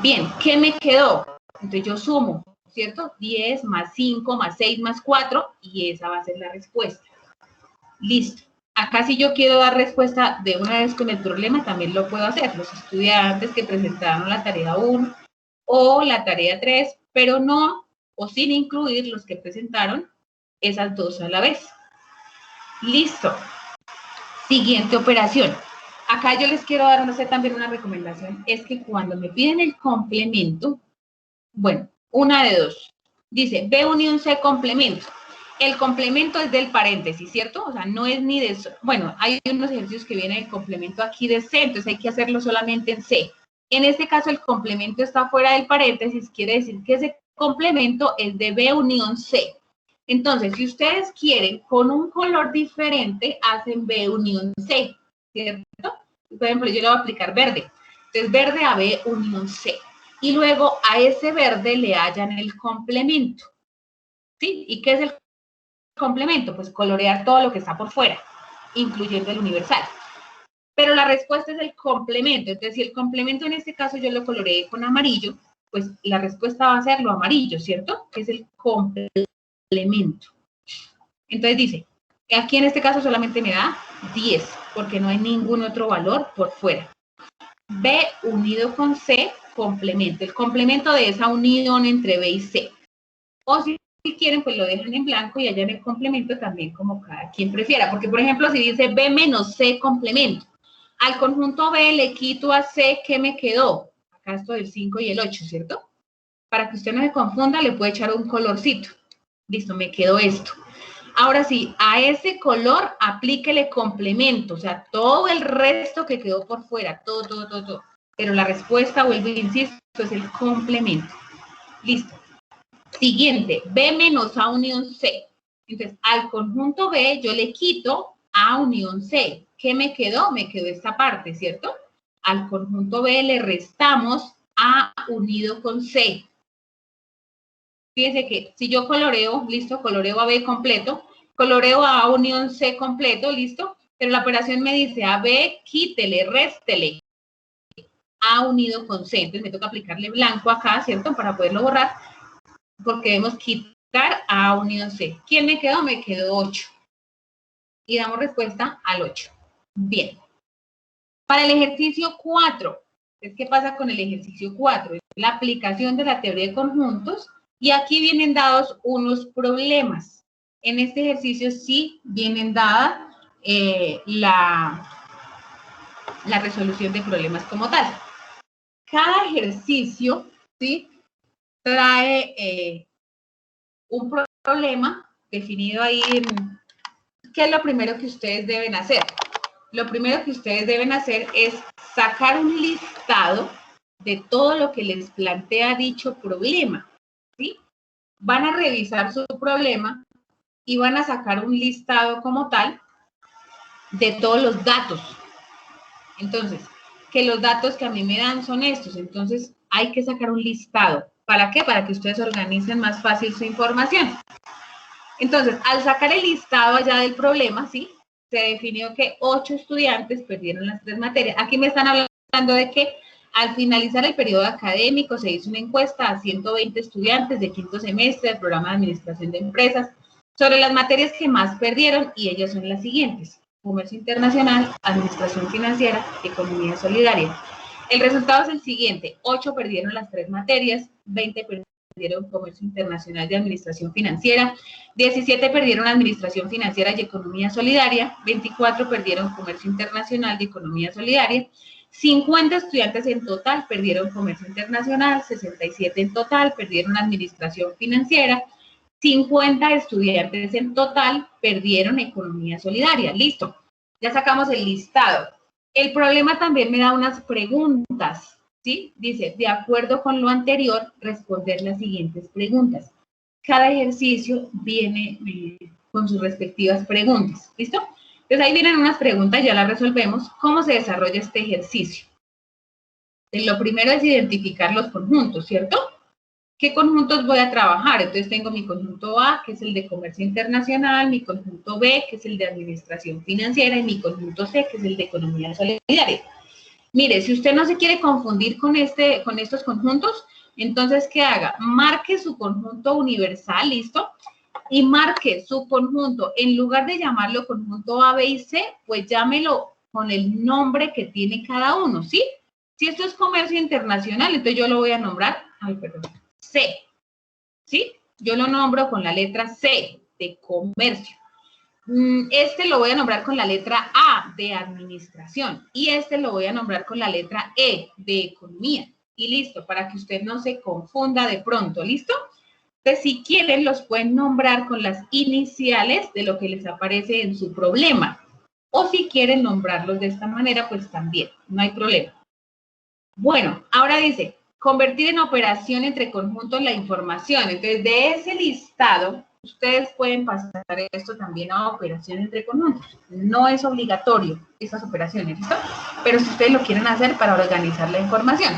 A: Bien, ¿qué me quedó? Entonces yo sumo, ¿cierto? 10 más 5 más 6 más 4 y esa va a ser la respuesta. Listo. Acá si yo quiero dar respuesta de una vez con el problema, también lo puedo hacer. Los estudiantes que presentaron la tarea 1 o la tarea 3, pero no o sin incluir los que presentaron esas dos a la vez. Listo. Siguiente operación. Acá yo les quiero dar, no sé, también una recomendación, es que cuando me piden el complemento, bueno, una de dos. Dice B unión C complemento. El complemento es del paréntesis, ¿cierto? O sea, no es ni de... Bueno, hay unos ejercicios que vienen el complemento aquí de C, entonces hay que hacerlo solamente en C. En este caso, el complemento está fuera del paréntesis, quiere decir que ese complemento es de B unión C. Entonces, si ustedes quieren con un color diferente, hacen B unión C, ¿cierto? Por ejemplo, yo le voy a aplicar verde. Entonces, verde a B unión C. Y luego a ese verde le hallan el complemento. ¿Sí? ¿Y qué es el complemento? Pues colorear todo lo que está por fuera, incluyendo el universal. Pero la respuesta es el complemento. Entonces, si el complemento en este caso yo lo coloreé con amarillo, pues la respuesta va a ser lo amarillo, ¿cierto? Que es el complemento. Entonces dice, aquí en este caso solamente me da 10, porque no hay ningún otro valor por fuera. B unido con C, complemento. El complemento de esa unión entre B y C. O si quieren, pues lo dejan en blanco y allá en el complemento también como cada quien prefiera. Porque, por ejemplo, si dice B menos C complemento, al conjunto B le quito a C, ¿qué me quedó? Acá esto del 5 y el 8, ¿cierto? Para que usted no se confunda, le puede echar un colorcito. Listo, me quedó esto. Ahora sí, a ese color aplíquele complemento, o sea, todo el resto que quedó por fuera, todo. Pero la respuesta, vuelvo e insisto, es el complemento. Listo. Siguiente, B menos A unión C. Entonces, al conjunto B yo le quito A unión C. ¿Qué me quedó? Me quedó esta parte, ¿cierto? Al conjunto B le restamos A unido con C. Fíjense que si yo coloreo, listo, coloreo a B completo, coloreo a A unión C completo, listo, pero la operación me dice a B, quítele, réstele A unido con C. Entonces me toca aplicarle blanco acá, ¿cierto? Para poderlo borrar, porque debemos quitar A unido C. ¿Quién me quedó? Me quedó 8. Y damos respuesta al 8. Bien. Para el ejercicio 4, ¿qué pasa con el ejercicio 4? Es la aplicación de la teoría de conjuntos y aquí vienen dados unos problemas. En este ejercicio sí vienen dadas la resolución de problemas como tal. Cada ejercicio, ¿sí?, trae un problema definido ahí en... ¿Qué es lo primero que ustedes deben hacer? Lo primero que ustedes deben hacer es sacar un listado de todo lo que les plantea dicho problema, ¿sí? Van a revisar su problema y van a sacar un listado como tal de todos los datos. Entonces, que los datos que a mí me dan son estos, entonces hay que sacar un listado. ¿Para qué? Para que ustedes organicen más fácil su información. Entonces, al sacar el listado allá del problema, ¿sí?, se definió que 8 estudiantes perdieron las 3 materias. Aquí me están hablando de que al finalizar el periodo académico se hizo una encuesta a 120 estudiantes de quinto semestre del programa de administración de empresas sobre las materias que más perdieron y ellas son las siguientes: comercio internacional, administración financiera, economía solidaria. El resultado es el siguiente: 8 perdieron las 3 materias, 20 perdieron comercio internacional y administración financiera, 17 perdieron administración financiera y economía solidaria, 24 perdieron comercio internacional y economía solidaria, 50 estudiantes en total perdieron comercio internacional, 67 en total perdieron administración financiera, 50 estudiantes en total perdieron economía solidaria. Listo, ya sacamos el listado. El problema también me da unas preguntas, ¿sí? Dice, de acuerdo con lo anterior, responder las siguientes preguntas. Cada ejercicio viene con sus respectivas preguntas, ¿listo? Entonces ahí vienen unas preguntas, ya las resolvemos. ¿Cómo se desarrolla este ejercicio? Lo primero es identificar los conjuntos, ¿cierto? ¿Qué conjuntos voy a trabajar? Entonces tengo mi conjunto A, que es el de comercio internacional, mi conjunto B, que es el de administración financiera, y mi conjunto C, que es el de economía solidaria. Mire, si usted no se quiere confundir con estos conjuntos, entonces, ¿qué haga? Marque su conjunto universal, ¿listo? Y marque su conjunto, en lugar de llamarlo conjunto A, B y C, pues llámelo con el nombre que tiene cada uno, ¿sí? Si esto es comercio internacional, entonces yo lo voy a nombrar, C, ¿sí? Yo lo nombro con la letra C, de comercio. Este lo voy a nombrar con la letra A, de administración, y este lo voy a nombrar con la letra E, de economía. Y listo, para que usted no se confunda de pronto, ¿listo? Entonces, si quieren, los pueden nombrar con las iniciales de lo que les aparece en su problema. O si quieren nombrarlos de esta manera, pues también, no hay problema. Bueno, ahora dice, convertir en operación entre conjuntos la información. Entonces, de ese listado, ustedes pueden pasar esto también a operación entre conjuntos. No es obligatorio esas operaciones, ¿listo? Pero si ustedes lo quieren hacer para organizar la información.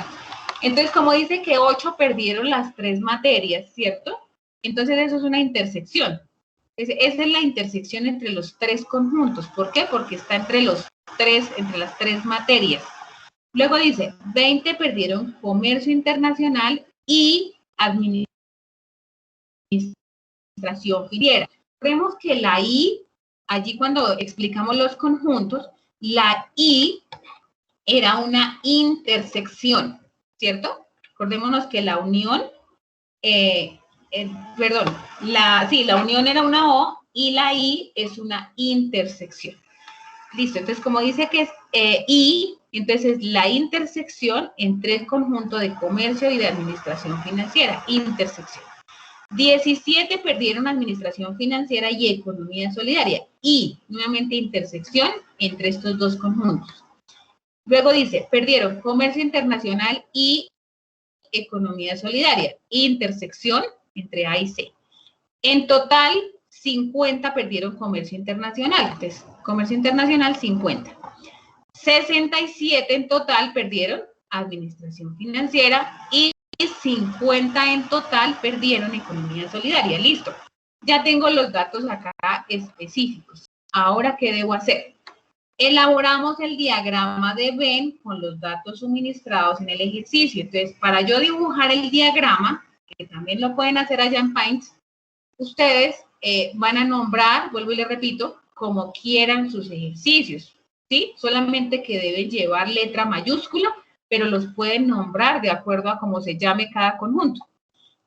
A: Entonces, como dice que 8 perdieron las 3 materias, ¿cierto? Entonces, eso es una intersección. Esa es la intersección entre los 3 conjuntos. ¿Por qué? Porque está entre las 3 materias. Luego dice, 20 perdieron comercio internacional y administración financiera. Vemos que la I, allí cuando explicamos los conjuntos, la I era una intersección, ¿cierto? Acordémonos que la unión, la unión era una O y la I es una intersección. Listo, entonces como dice que es I, entonces la intersección entre el conjunto de comercio y de administración financiera, intersección. 17 perdieron administración financiera y economía solidaria y nuevamente intersección entre estos dos conjuntos. Luego dice, perdieron comercio internacional y economía solidaria, intersección entre A y C. En total, 50 perdieron comercio internacional. Entonces, comercio internacional, 50. 67 en total perdieron administración financiera y 50 en total perdieron economía solidaria. Listo. Ya tengo los datos acá específicos. Ahora, ¿qué debo hacer? Elaboramos el diagrama de Venn con los datos suministrados en el ejercicio. Entonces, para yo dibujar el diagrama, que también lo pueden hacer allá en Paint, ustedes van a nombrar, vuelvo y les repito, como quieran sus ejercicios, ¿sí? Solamente que deben llevar letra mayúscula, pero los pueden nombrar de acuerdo a cómo se llame cada conjunto.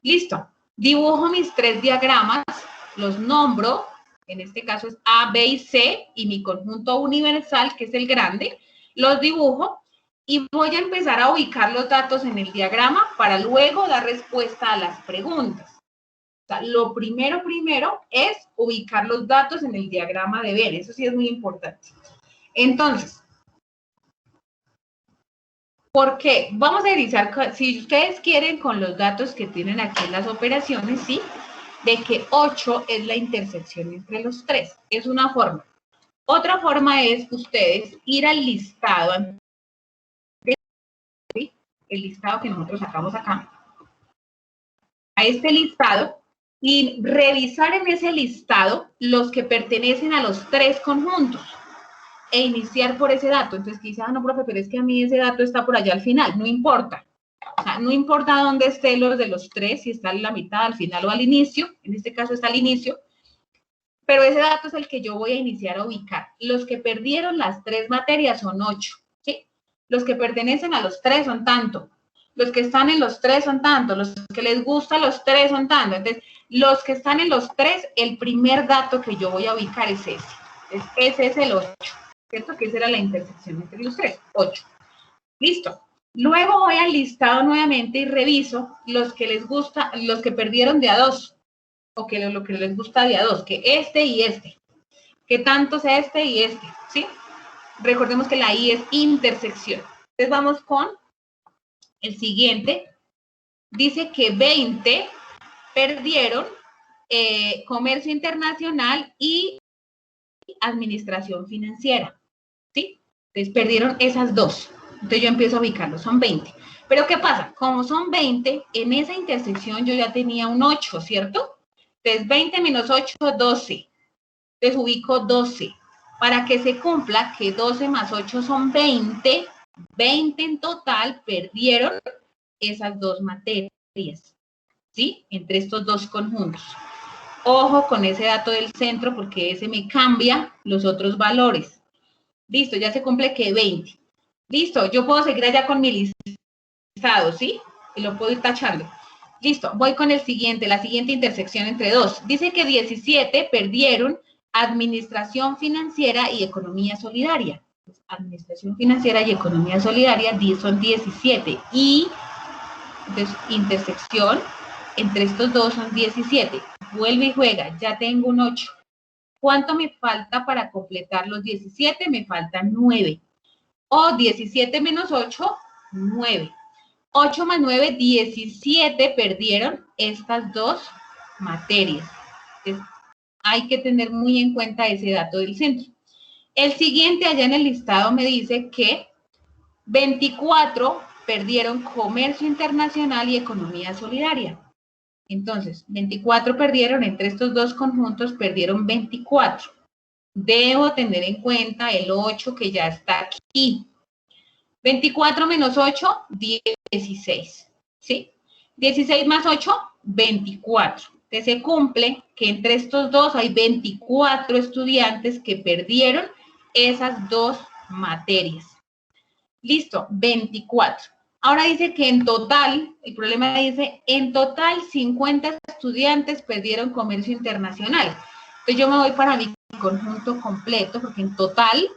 A: Listo. Dibujo mis 3 diagramas, los nombro, en este caso es A, B y C, y mi conjunto universal, que es el grande, los dibujo y voy a empezar a ubicar los datos en el diagrama para luego dar respuesta a las preguntas. O sea, lo primero es ubicar los datos en el diagrama de Venn, eso sí es muy importante. Entonces, ¿por qué? Vamos a iniciar, si ustedes quieren, con los datos que tienen aquí en las operaciones, ¿sí? De que 8 es la intersección entre los 3. Es una forma. Otra forma es ustedes ir al listado, ¿sí? El listado que nosotros sacamos acá, a este listado, y revisar en ese listado los que pertenecen a los 3 conjuntos e iniciar por ese dato. Entonces, quizás, no, profe, pero es que a mí ese dato está por allá al final. No importa. O sea, no importa dónde estén los de los 3, si está en la mitad, al final o al inicio. En este caso está al inicio. Pero ese dato es el que yo voy a iniciar a ubicar. Los que perdieron las 3 materias son 8. ¿Sí? Los que pertenecen a los 3 son tanto. Los que están en los 3 son tanto. Los que les gustan los 3 son tanto. Entonces, los que están en los 3, el primer dato que yo voy a ubicar es ese. Ese es el 8. ¿Cierto? Que esa era la intersección entre los 3. 8. Listo. Luego voy al listado nuevamente y reviso los que les gusta, los que perdieron de a 2. O que lo que les gusta de a 2. Que este y este. Que tanto sea este y este. ¿Sí? Recordemos que la I es intersección. Entonces vamos con el siguiente. Dice que 20 perdieron comercio internacional y administración financiera. ¿Sí? Entonces perdieron esas 2. Entonces yo empiezo a ubicarlos, son 20. Pero ¿qué pasa? Como son 20, en esa intersección yo ya tenía un 8, ¿cierto? Entonces 20 menos 8, 12. Entonces ubico 12. Para que se cumpla que 12 más 8 son 20, 20 en total perdieron esas 2 materias, ¿sí? Entre estos 2 conjuntos. Ojo con ese dato del centro porque ese me cambia los otros valores. Listo, ya se cumple que 20. Listo, yo puedo seguir allá con mi listado, ¿sí? Y lo puedo ir tachando. Listo, voy con el siguiente, la siguiente intersección entre 2. Dice que 17 perdieron administración financiera y economía solidaria. Administración financiera y economía solidaria son 17. Y entonces, intersección entre estos dos son 17. Vuelve y juega, ya tengo un 8. ¿Cuánto me falta para completar los 17? Me faltan 9. O 17 menos 8, 9. 8 más 9, 17 perdieron estas dos materias. Entonces, hay que tener muy en cuenta ese dato del centro. El siguiente allá en el listado me dice que 24 perdieron comercio internacional y economía solidaria. Entonces, 24 perdieron, entre estos dos conjuntos perdieron 24. Debo tener en cuenta el 8 que ya está aquí. 24 menos 8, 16. ¿Sí? 16 más 8, 24. Entonces se cumple que entre estos dos hay 24 estudiantes que perdieron esas dos materias. Listo, 24. Ahora dice que en total, el problema dice, en total 50 estudiantes perdieron comercio internacional. Entonces yo me voy para mi conjunto completo, porque en total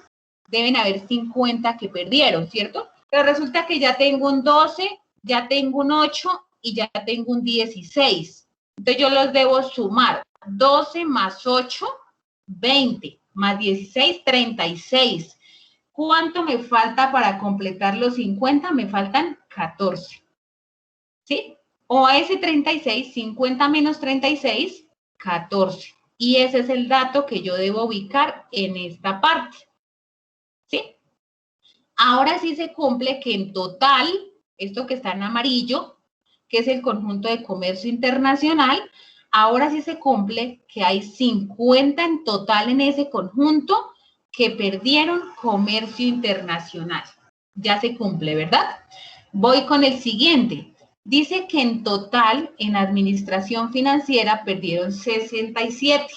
A: deben haber 50 que perdieron, ¿cierto? Pero resulta que ya tengo un 12, ya tengo un 8 y ya tengo un 16. Entonces yo los debo sumar. 12 más 8, 20, más 16, 36. ¿Cuánto me falta para completar los 50? Me faltan 14. ¿Sí? O a ese 36, 50 menos 36, 14. Y ese es el dato que yo debo ubicar en esta parte. ¿Sí? Ahora sí se cumple que en total, esto que está en amarillo, que es el conjunto de comercio internacional, ahora sí se cumple que hay 50 en total en ese conjunto que perdieron comercio internacional. Ya se cumple, ¿verdad? Voy con el siguiente. Dice que en total, en administración financiera, perdieron 67.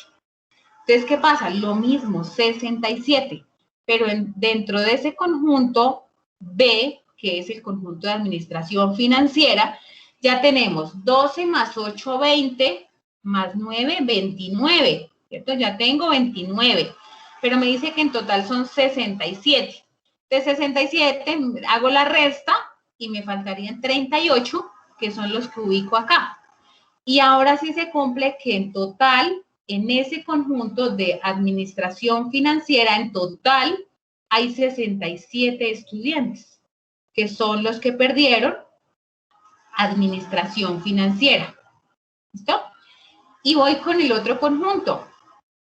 A: Entonces, ¿qué pasa? Lo mismo, 67. Pero dentro de ese conjunto B, que es el conjunto de administración financiera, ya tenemos 12 más 8, 20, más 9, 29. ¿Cierto? Ya tengo 29. Pero me dice que en total son 67. De 67 hago la resta y me faltarían 38, que son los que ubico acá. Y ahora sí se cumple que en total, en ese conjunto de administración financiera, en total hay 67 estudiantes, que son los que perdieron administración financiera. ¿Listo? Y voy con el otro conjunto.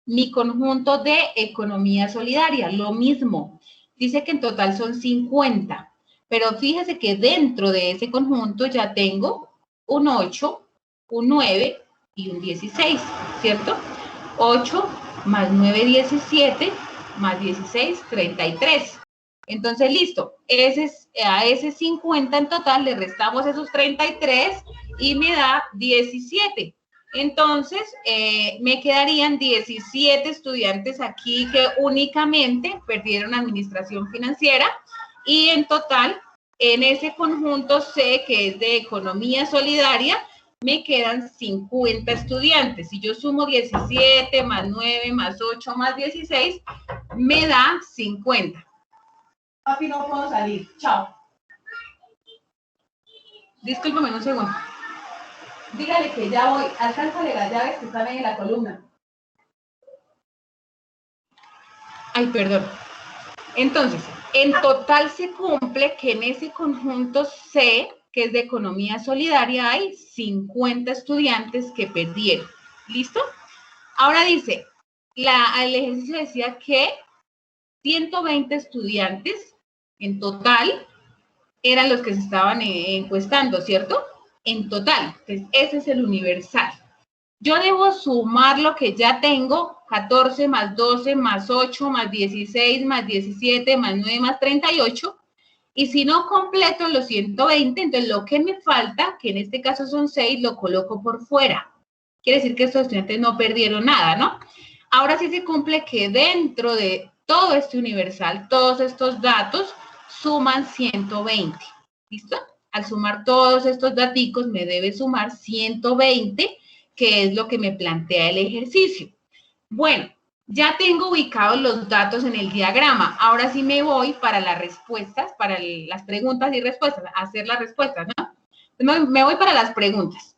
A: Mi conjunto de economía solidaria, lo mismo. Dice que en total son 50, pero fíjese que dentro de ese conjunto ya tengo un 8, un 9 y un 16, ¿cierto? 8 más 9, 17, más 16, 33. Entonces, listo. A ese 50 en total le restamos esos 33 y me da 17. Entonces, me quedarían 17 estudiantes aquí que únicamente perdieron administración financiera y en total, en ese conjunto C, que es de economía solidaria, me quedan 50 estudiantes. Si yo sumo 17 más 9 más 8 más 16, me da 50. Papi, no puedo salir. Chao. Discúlpame un segundo. Dígale que ya voy. Alcánzale las llaves que están ahí en la columna. Ay, perdón. Entonces, en total se cumple que en ese conjunto C, que es de economía solidaria, hay 50 estudiantes que perdieron. ¿Listo? Ahora dice, el ejercicio decía que 120 estudiantes en total eran los que se estaban encuestando, ¿cierto? En total. Entonces, ese es el universal. Yo debo sumar lo que ya tengo, 14 más 12 más 8 más 16 más 17 más 9 más 38. Y si no completo los 120, entonces lo que me falta, que en este caso son 6, lo coloco por fuera. Quiere decir que estos estudiantes no perdieron nada, ¿no? Ahora sí se cumple que dentro de todo este universal, todos estos datos suman 120. ¿Listo? Al sumar todos estos daticos me debe sumar 120, que es lo que me plantea el ejercicio. Bueno, ya tengo ubicados los datos en el diagrama. Ahora sí me voy para las respuestas, para las preguntas y respuestas, a hacer las respuestas, ¿no? Me voy para las preguntas.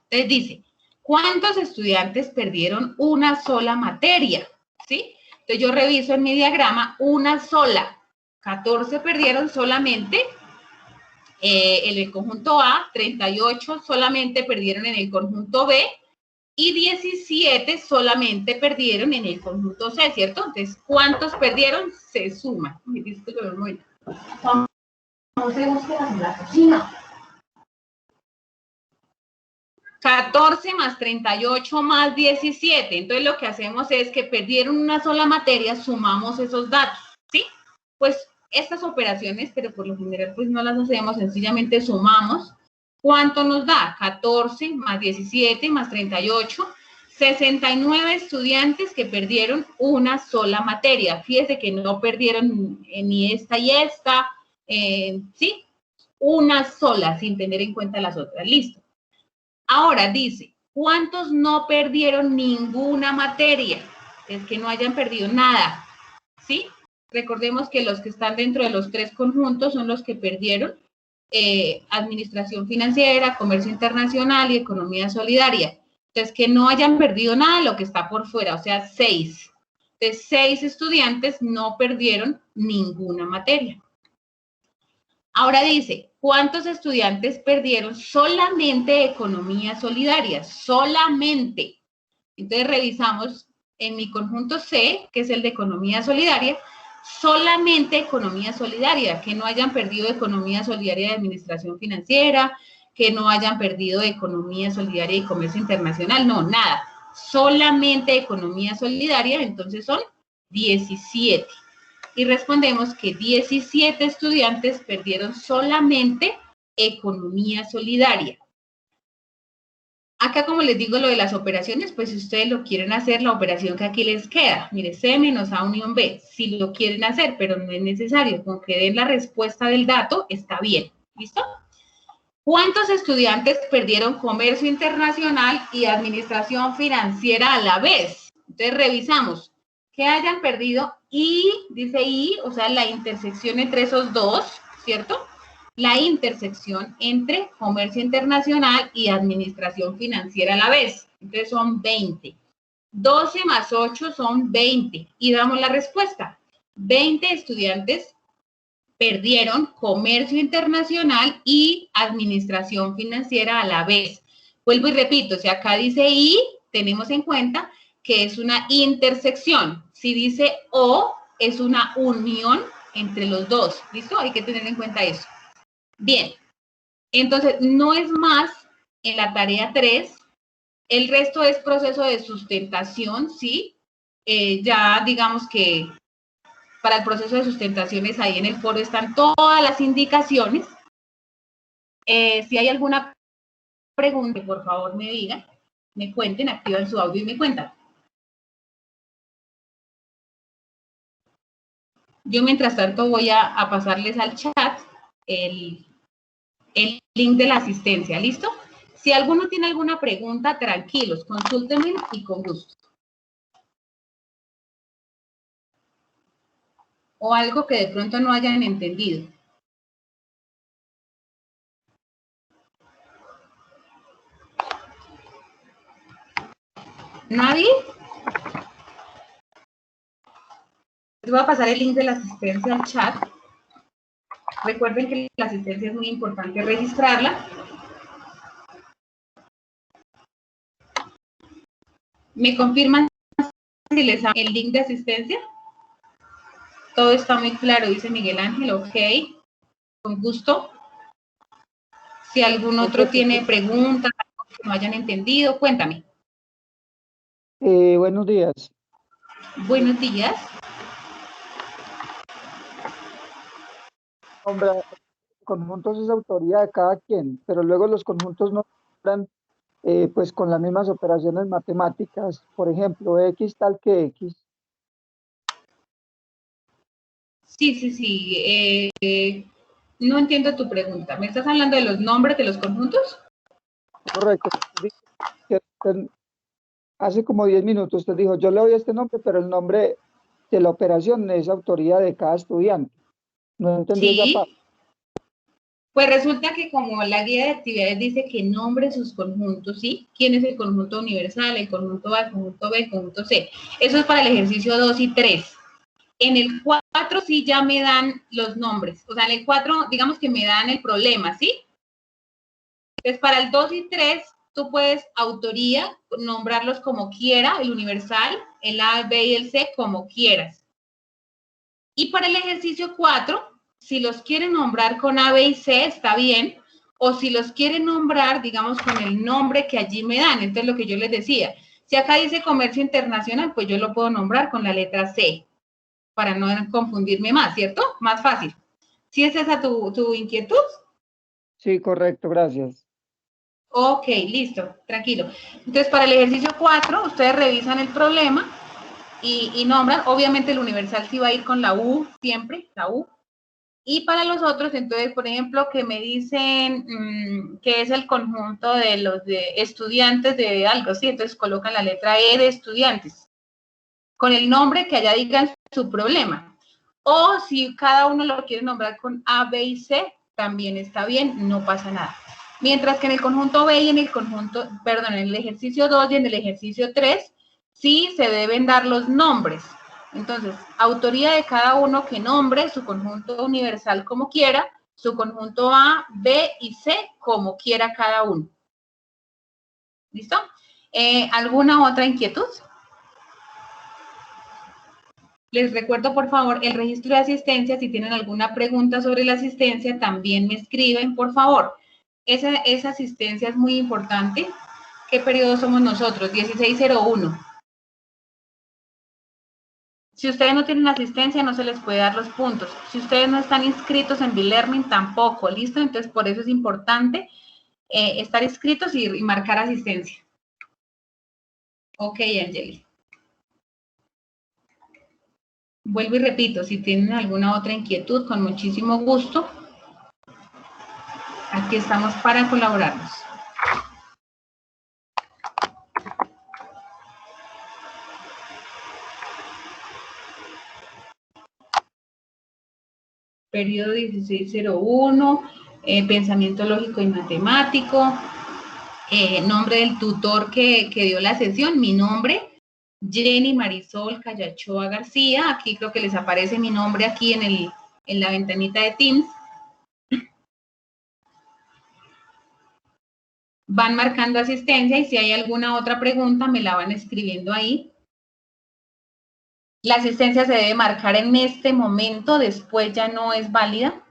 A: Entonces dice, ¿cuántos estudiantes perdieron una sola materia? ¿Sí? Entonces yo reviso en mi diagrama una sola. 14 perdieron solamente en el conjunto A, 38 solamente perdieron en el conjunto B y 17 solamente perdieron en el conjunto C, ¿cierto? Entonces, ¿cuántos perdieron? Se suman. Disculpe un momento. No se busca en la cocina. 14 más 38 más 17. Entonces, lo que hacemos es que perdieron una sola materia, sumamos esos datos, ¿sí? Pues estas operaciones, pero por lo general pues no las hacemos, sencillamente sumamos. ¿Cuánto nos da? 14 más 17 más 38, 69 estudiantes que perdieron una sola materia. Fíjese que no perdieron ni esta y esta, ¿sí? Una sola, sin tener en cuenta las otras. Listo. Ahora dice, ¿cuántos no perdieron ninguna materia? Es que no hayan perdido nada, ¿sí? Recordemos que los que están dentro de los tres conjuntos son los que perdieron administración financiera, comercio internacional y economía solidaria. Entonces, que no hayan perdido nada de lo que está por fuera, o sea, 6. Entonces, 6 estudiantes no perdieron ninguna materia. Ahora dice, ¿cuántos estudiantes perdieron solamente economía solidaria? Solamente. Entonces, revisamos en mi conjunto C, que es el de economía solidaria, solamente economía solidaria, que no hayan perdido economía solidaria de administración financiera, que no hayan perdido economía solidaria y comercio internacional, no, nada, solamente economía solidaria, entonces son 17. Y respondemos que 17 estudiantes perdieron solamente economía solidaria. Acá, como les digo, lo de las operaciones, pues si ustedes lo quieren hacer, la operación que aquí les queda, mire, C menos A unión B, si lo quieren hacer, pero no es necesario, con que den la respuesta del dato, está bien, ¿listo? ¿Cuántos estudiantes perdieron comercio internacional y administración financiera a la vez? Entonces, revisamos que hayan perdido I, dice I, o sea, la intersección entre esos dos, ¿cierto? La intersección entre comercio internacional y administración financiera a la vez. Entonces son 20. 12 más 8 son 20. Y damos la respuesta. 20 estudiantes perdieron comercio internacional y administración financiera a la vez. Vuelvo y repito, si acá dice I, tenemos en cuenta que es una intersección. Si dice O, es una unión entre los dos. ¿Listo? Hay que tener en cuenta eso. Bien, entonces no es más en la tarea 3, el resto es proceso de sustentación, ¿sí? Ya digamos que para el proceso de sustentación es ahí en el foro están todas las indicaciones. Si hay alguna pregunta, por favor me digan, me cuenten, activan su audio y me cuentan. Yo mientras tanto voy a pasarles al chat el link de la asistencia, ¿listo? Si alguno tiene alguna pregunta, tranquilos, consúltenme y con gusto. O algo que de pronto no hayan entendido. ¿Nadie? Les voy a pasar el link de la asistencia al chat. Recuerden que la asistencia es muy importante registrarla. ¿Me confirman si les da el link de asistencia? Todo está muy claro, dice Miguel Ángel. Ok, con gusto. Si algún otro tiene preguntas, algo que no hayan entendido, cuéntame.
B: Buenos días.
A: Buenos días.
B: Hombre, conjuntos es autoría de cada quien, pero luego los conjuntos no están pues con las mismas operaciones matemáticas. Por ejemplo, X tal que X.
A: Sí. No entiendo tu pregunta. ¿Me estás hablando de los nombres de los conjuntos?
B: Correcto. Hace como 10 minutos usted dijo, yo le doy este nombre, pero el nombre de la operación es autoría de cada estudiante. No entendí esa parte.
A: Pues resulta que como la guía de actividades dice que nombre sus conjuntos, ¿sí? ¿Quién es el conjunto universal, el conjunto A, el conjunto B, el conjunto C? Eso es para el ejercicio 2 y 3. En el 4 sí ya me dan los nombres. O sea, en el 4, digamos que me dan el problema, ¿sí? Entonces, para el 2 y 3, tú puedes autoría, nombrarlos como quiera, el universal, el A, el B y el C, como quieras. Y para el ejercicio 4, si los quieren nombrar con A, B y C, está bien. O si los quieren nombrar, digamos, con el nombre que allí me dan. Entonces, lo que yo les decía, si acá dice comercio internacional, pues yo lo puedo nombrar con la letra C, para no confundirme más, ¿cierto? Más fácil. ¿Sí es esa tu inquietud?
B: Sí, correcto, gracias.
A: Ok, listo, tranquilo. Entonces, para el ejercicio 4, ustedes revisan el problema y nombran. Obviamente, el universal sí va a ir con la U siempre, la U. Y para los otros, entonces, por ejemplo, que me dicen que es el conjunto de los de estudiantes de algo, ¿sí? Entonces colocan la letra E de estudiantes, con el nombre que allá digan su problema. O si cada uno lo quiere nombrar con A, B y C, también está bien, no pasa nada. Mientras que en el conjunto B y en el conjunto, perdón, en el ejercicio 2 y en el ejercicio 3, sí se deben dar los nombres. Entonces, autoría de cada uno que nombre su conjunto universal como quiera, su conjunto A, B y C como quiera cada uno. ¿Listo? ¿Alguna otra inquietud? Les recuerdo, por favor, el registro de asistencia. Si tienen alguna pregunta sobre la asistencia, también me escriben, por favor. Esa asistencia es muy importante. ¿Qué periodo somos nosotros? 1601. Si ustedes no tienen asistencia, no se les puede dar los puntos. Si ustedes no están inscritos en B-Learning, tampoco, ¿listo? Entonces, por eso es importante estar inscritos y marcar asistencia. Ok, Angeli. Vuelvo y repito, si tienen alguna otra inquietud, con muchísimo gusto, aquí estamos para colaborarnos. Periodo 1601, pensamiento lógico y matemático, nombre del tutor que dio la sesión, mi nombre, Jenny Marisol Callachoa García. Aquí creo que les aparece mi nombre aquí en la ventanita de Teams. Van marcando asistencia y si hay alguna otra pregunta me la van escribiendo ahí. La asistencia se debe marcar en este momento, después ya no es válida.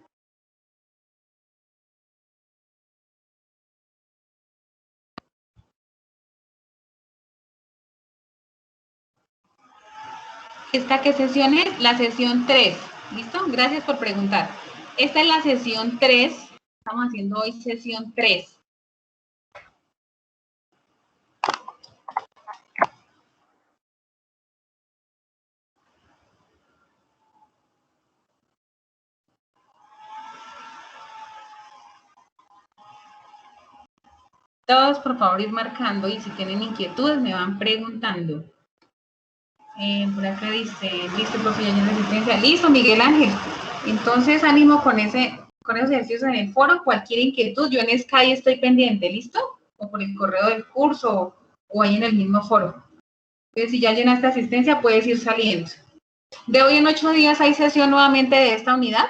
A: ¿Esta qué sesión es? La sesión 3. ¿Listo? Gracias por preguntar. Esta es la sesión 3. Estamos haciendo hoy sesión 3. Todos, por favor, ir marcando y si tienen inquietudes me van preguntando. Por acá dice, listo, profe, ya tiene asistencia. Listo, Miguel Ángel. Entonces, ánimo con esos ejercicios en el foro. Cualquier inquietud, yo en Sky estoy pendiente, ¿listo? O por el correo del curso o ahí en el mismo foro. Entonces, si ya llenaste asistencia, puedes ir saliendo. De hoy en 8 días hay sesión nuevamente de esta unidad.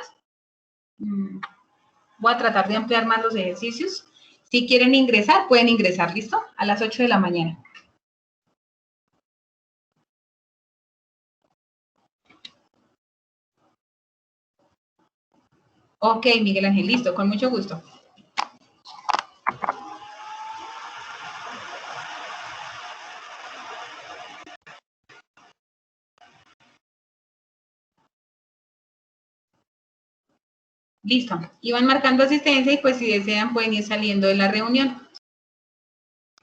A: Voy a tratar de ampliar más los ejercicios. Si quieren ingresar, pueden ingresar, ¿listo? A las 8 de la mañana. Ok, Miguel Ángel, listo, con mucho gusto. Listo. Y van marcando asistencia y pues si desean pueden ir saliendo de la reunión.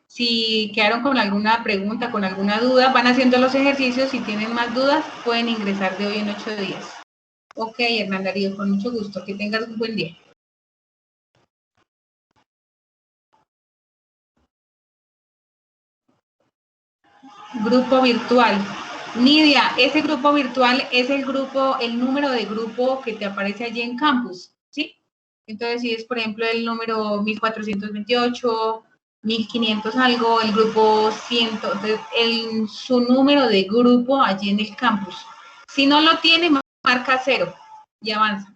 A: Si quedaron con alguna pregunta, con alguna duda, van haciendo los ejercicios. Si tienen más dudas, pueden ingresar de hoy en 8 días. Ok, Hernán Darío, con mucho gusto. Que tengas un buen día. Grupo virtual. Nidia, ese grupo virtual es el grupo, el número de grupo que te aparece allí en Campus, ¿sí? Entonces, si es, por ejemplo, el número 1428, 1500 algo, el grupo 100, su número de grupo allí en el campus. Si no lo tiene, marca 0 y avanza.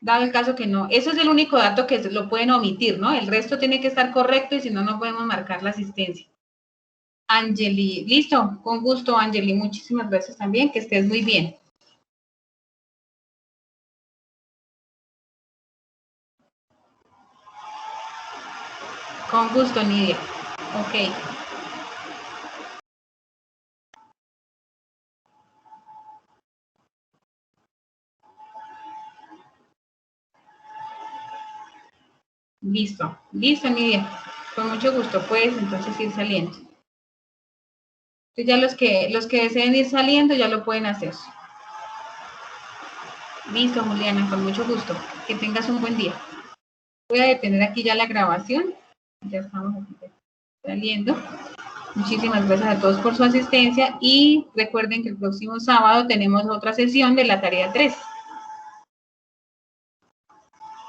A: Dado el caso que no. Eso es el único dato que lo pueden omitir, ¿no? El resto tiene que estar correcto y si no, no podemos marcar la asistencia. Angeli, listo, con gusto, Angeli. Muchísimas gracias también, que estés muy bien. Con gusto, Nidia. Ok. Listo, listo, Nidia. Con mucho gusto, puedes entonces ir saliendo. Entonces ya los que deseen ir saliendo ya lo pueden hacer. Listo, Juliana, con mucho gusto. Que tengas un buen día. Voy a detener aquí ya la grabación. Ya estamos aquí saliendo. Muchísimas gracias a todos por su asistencia y recuerden que el próximo sábado tenemos otra sesión de la tarea 3.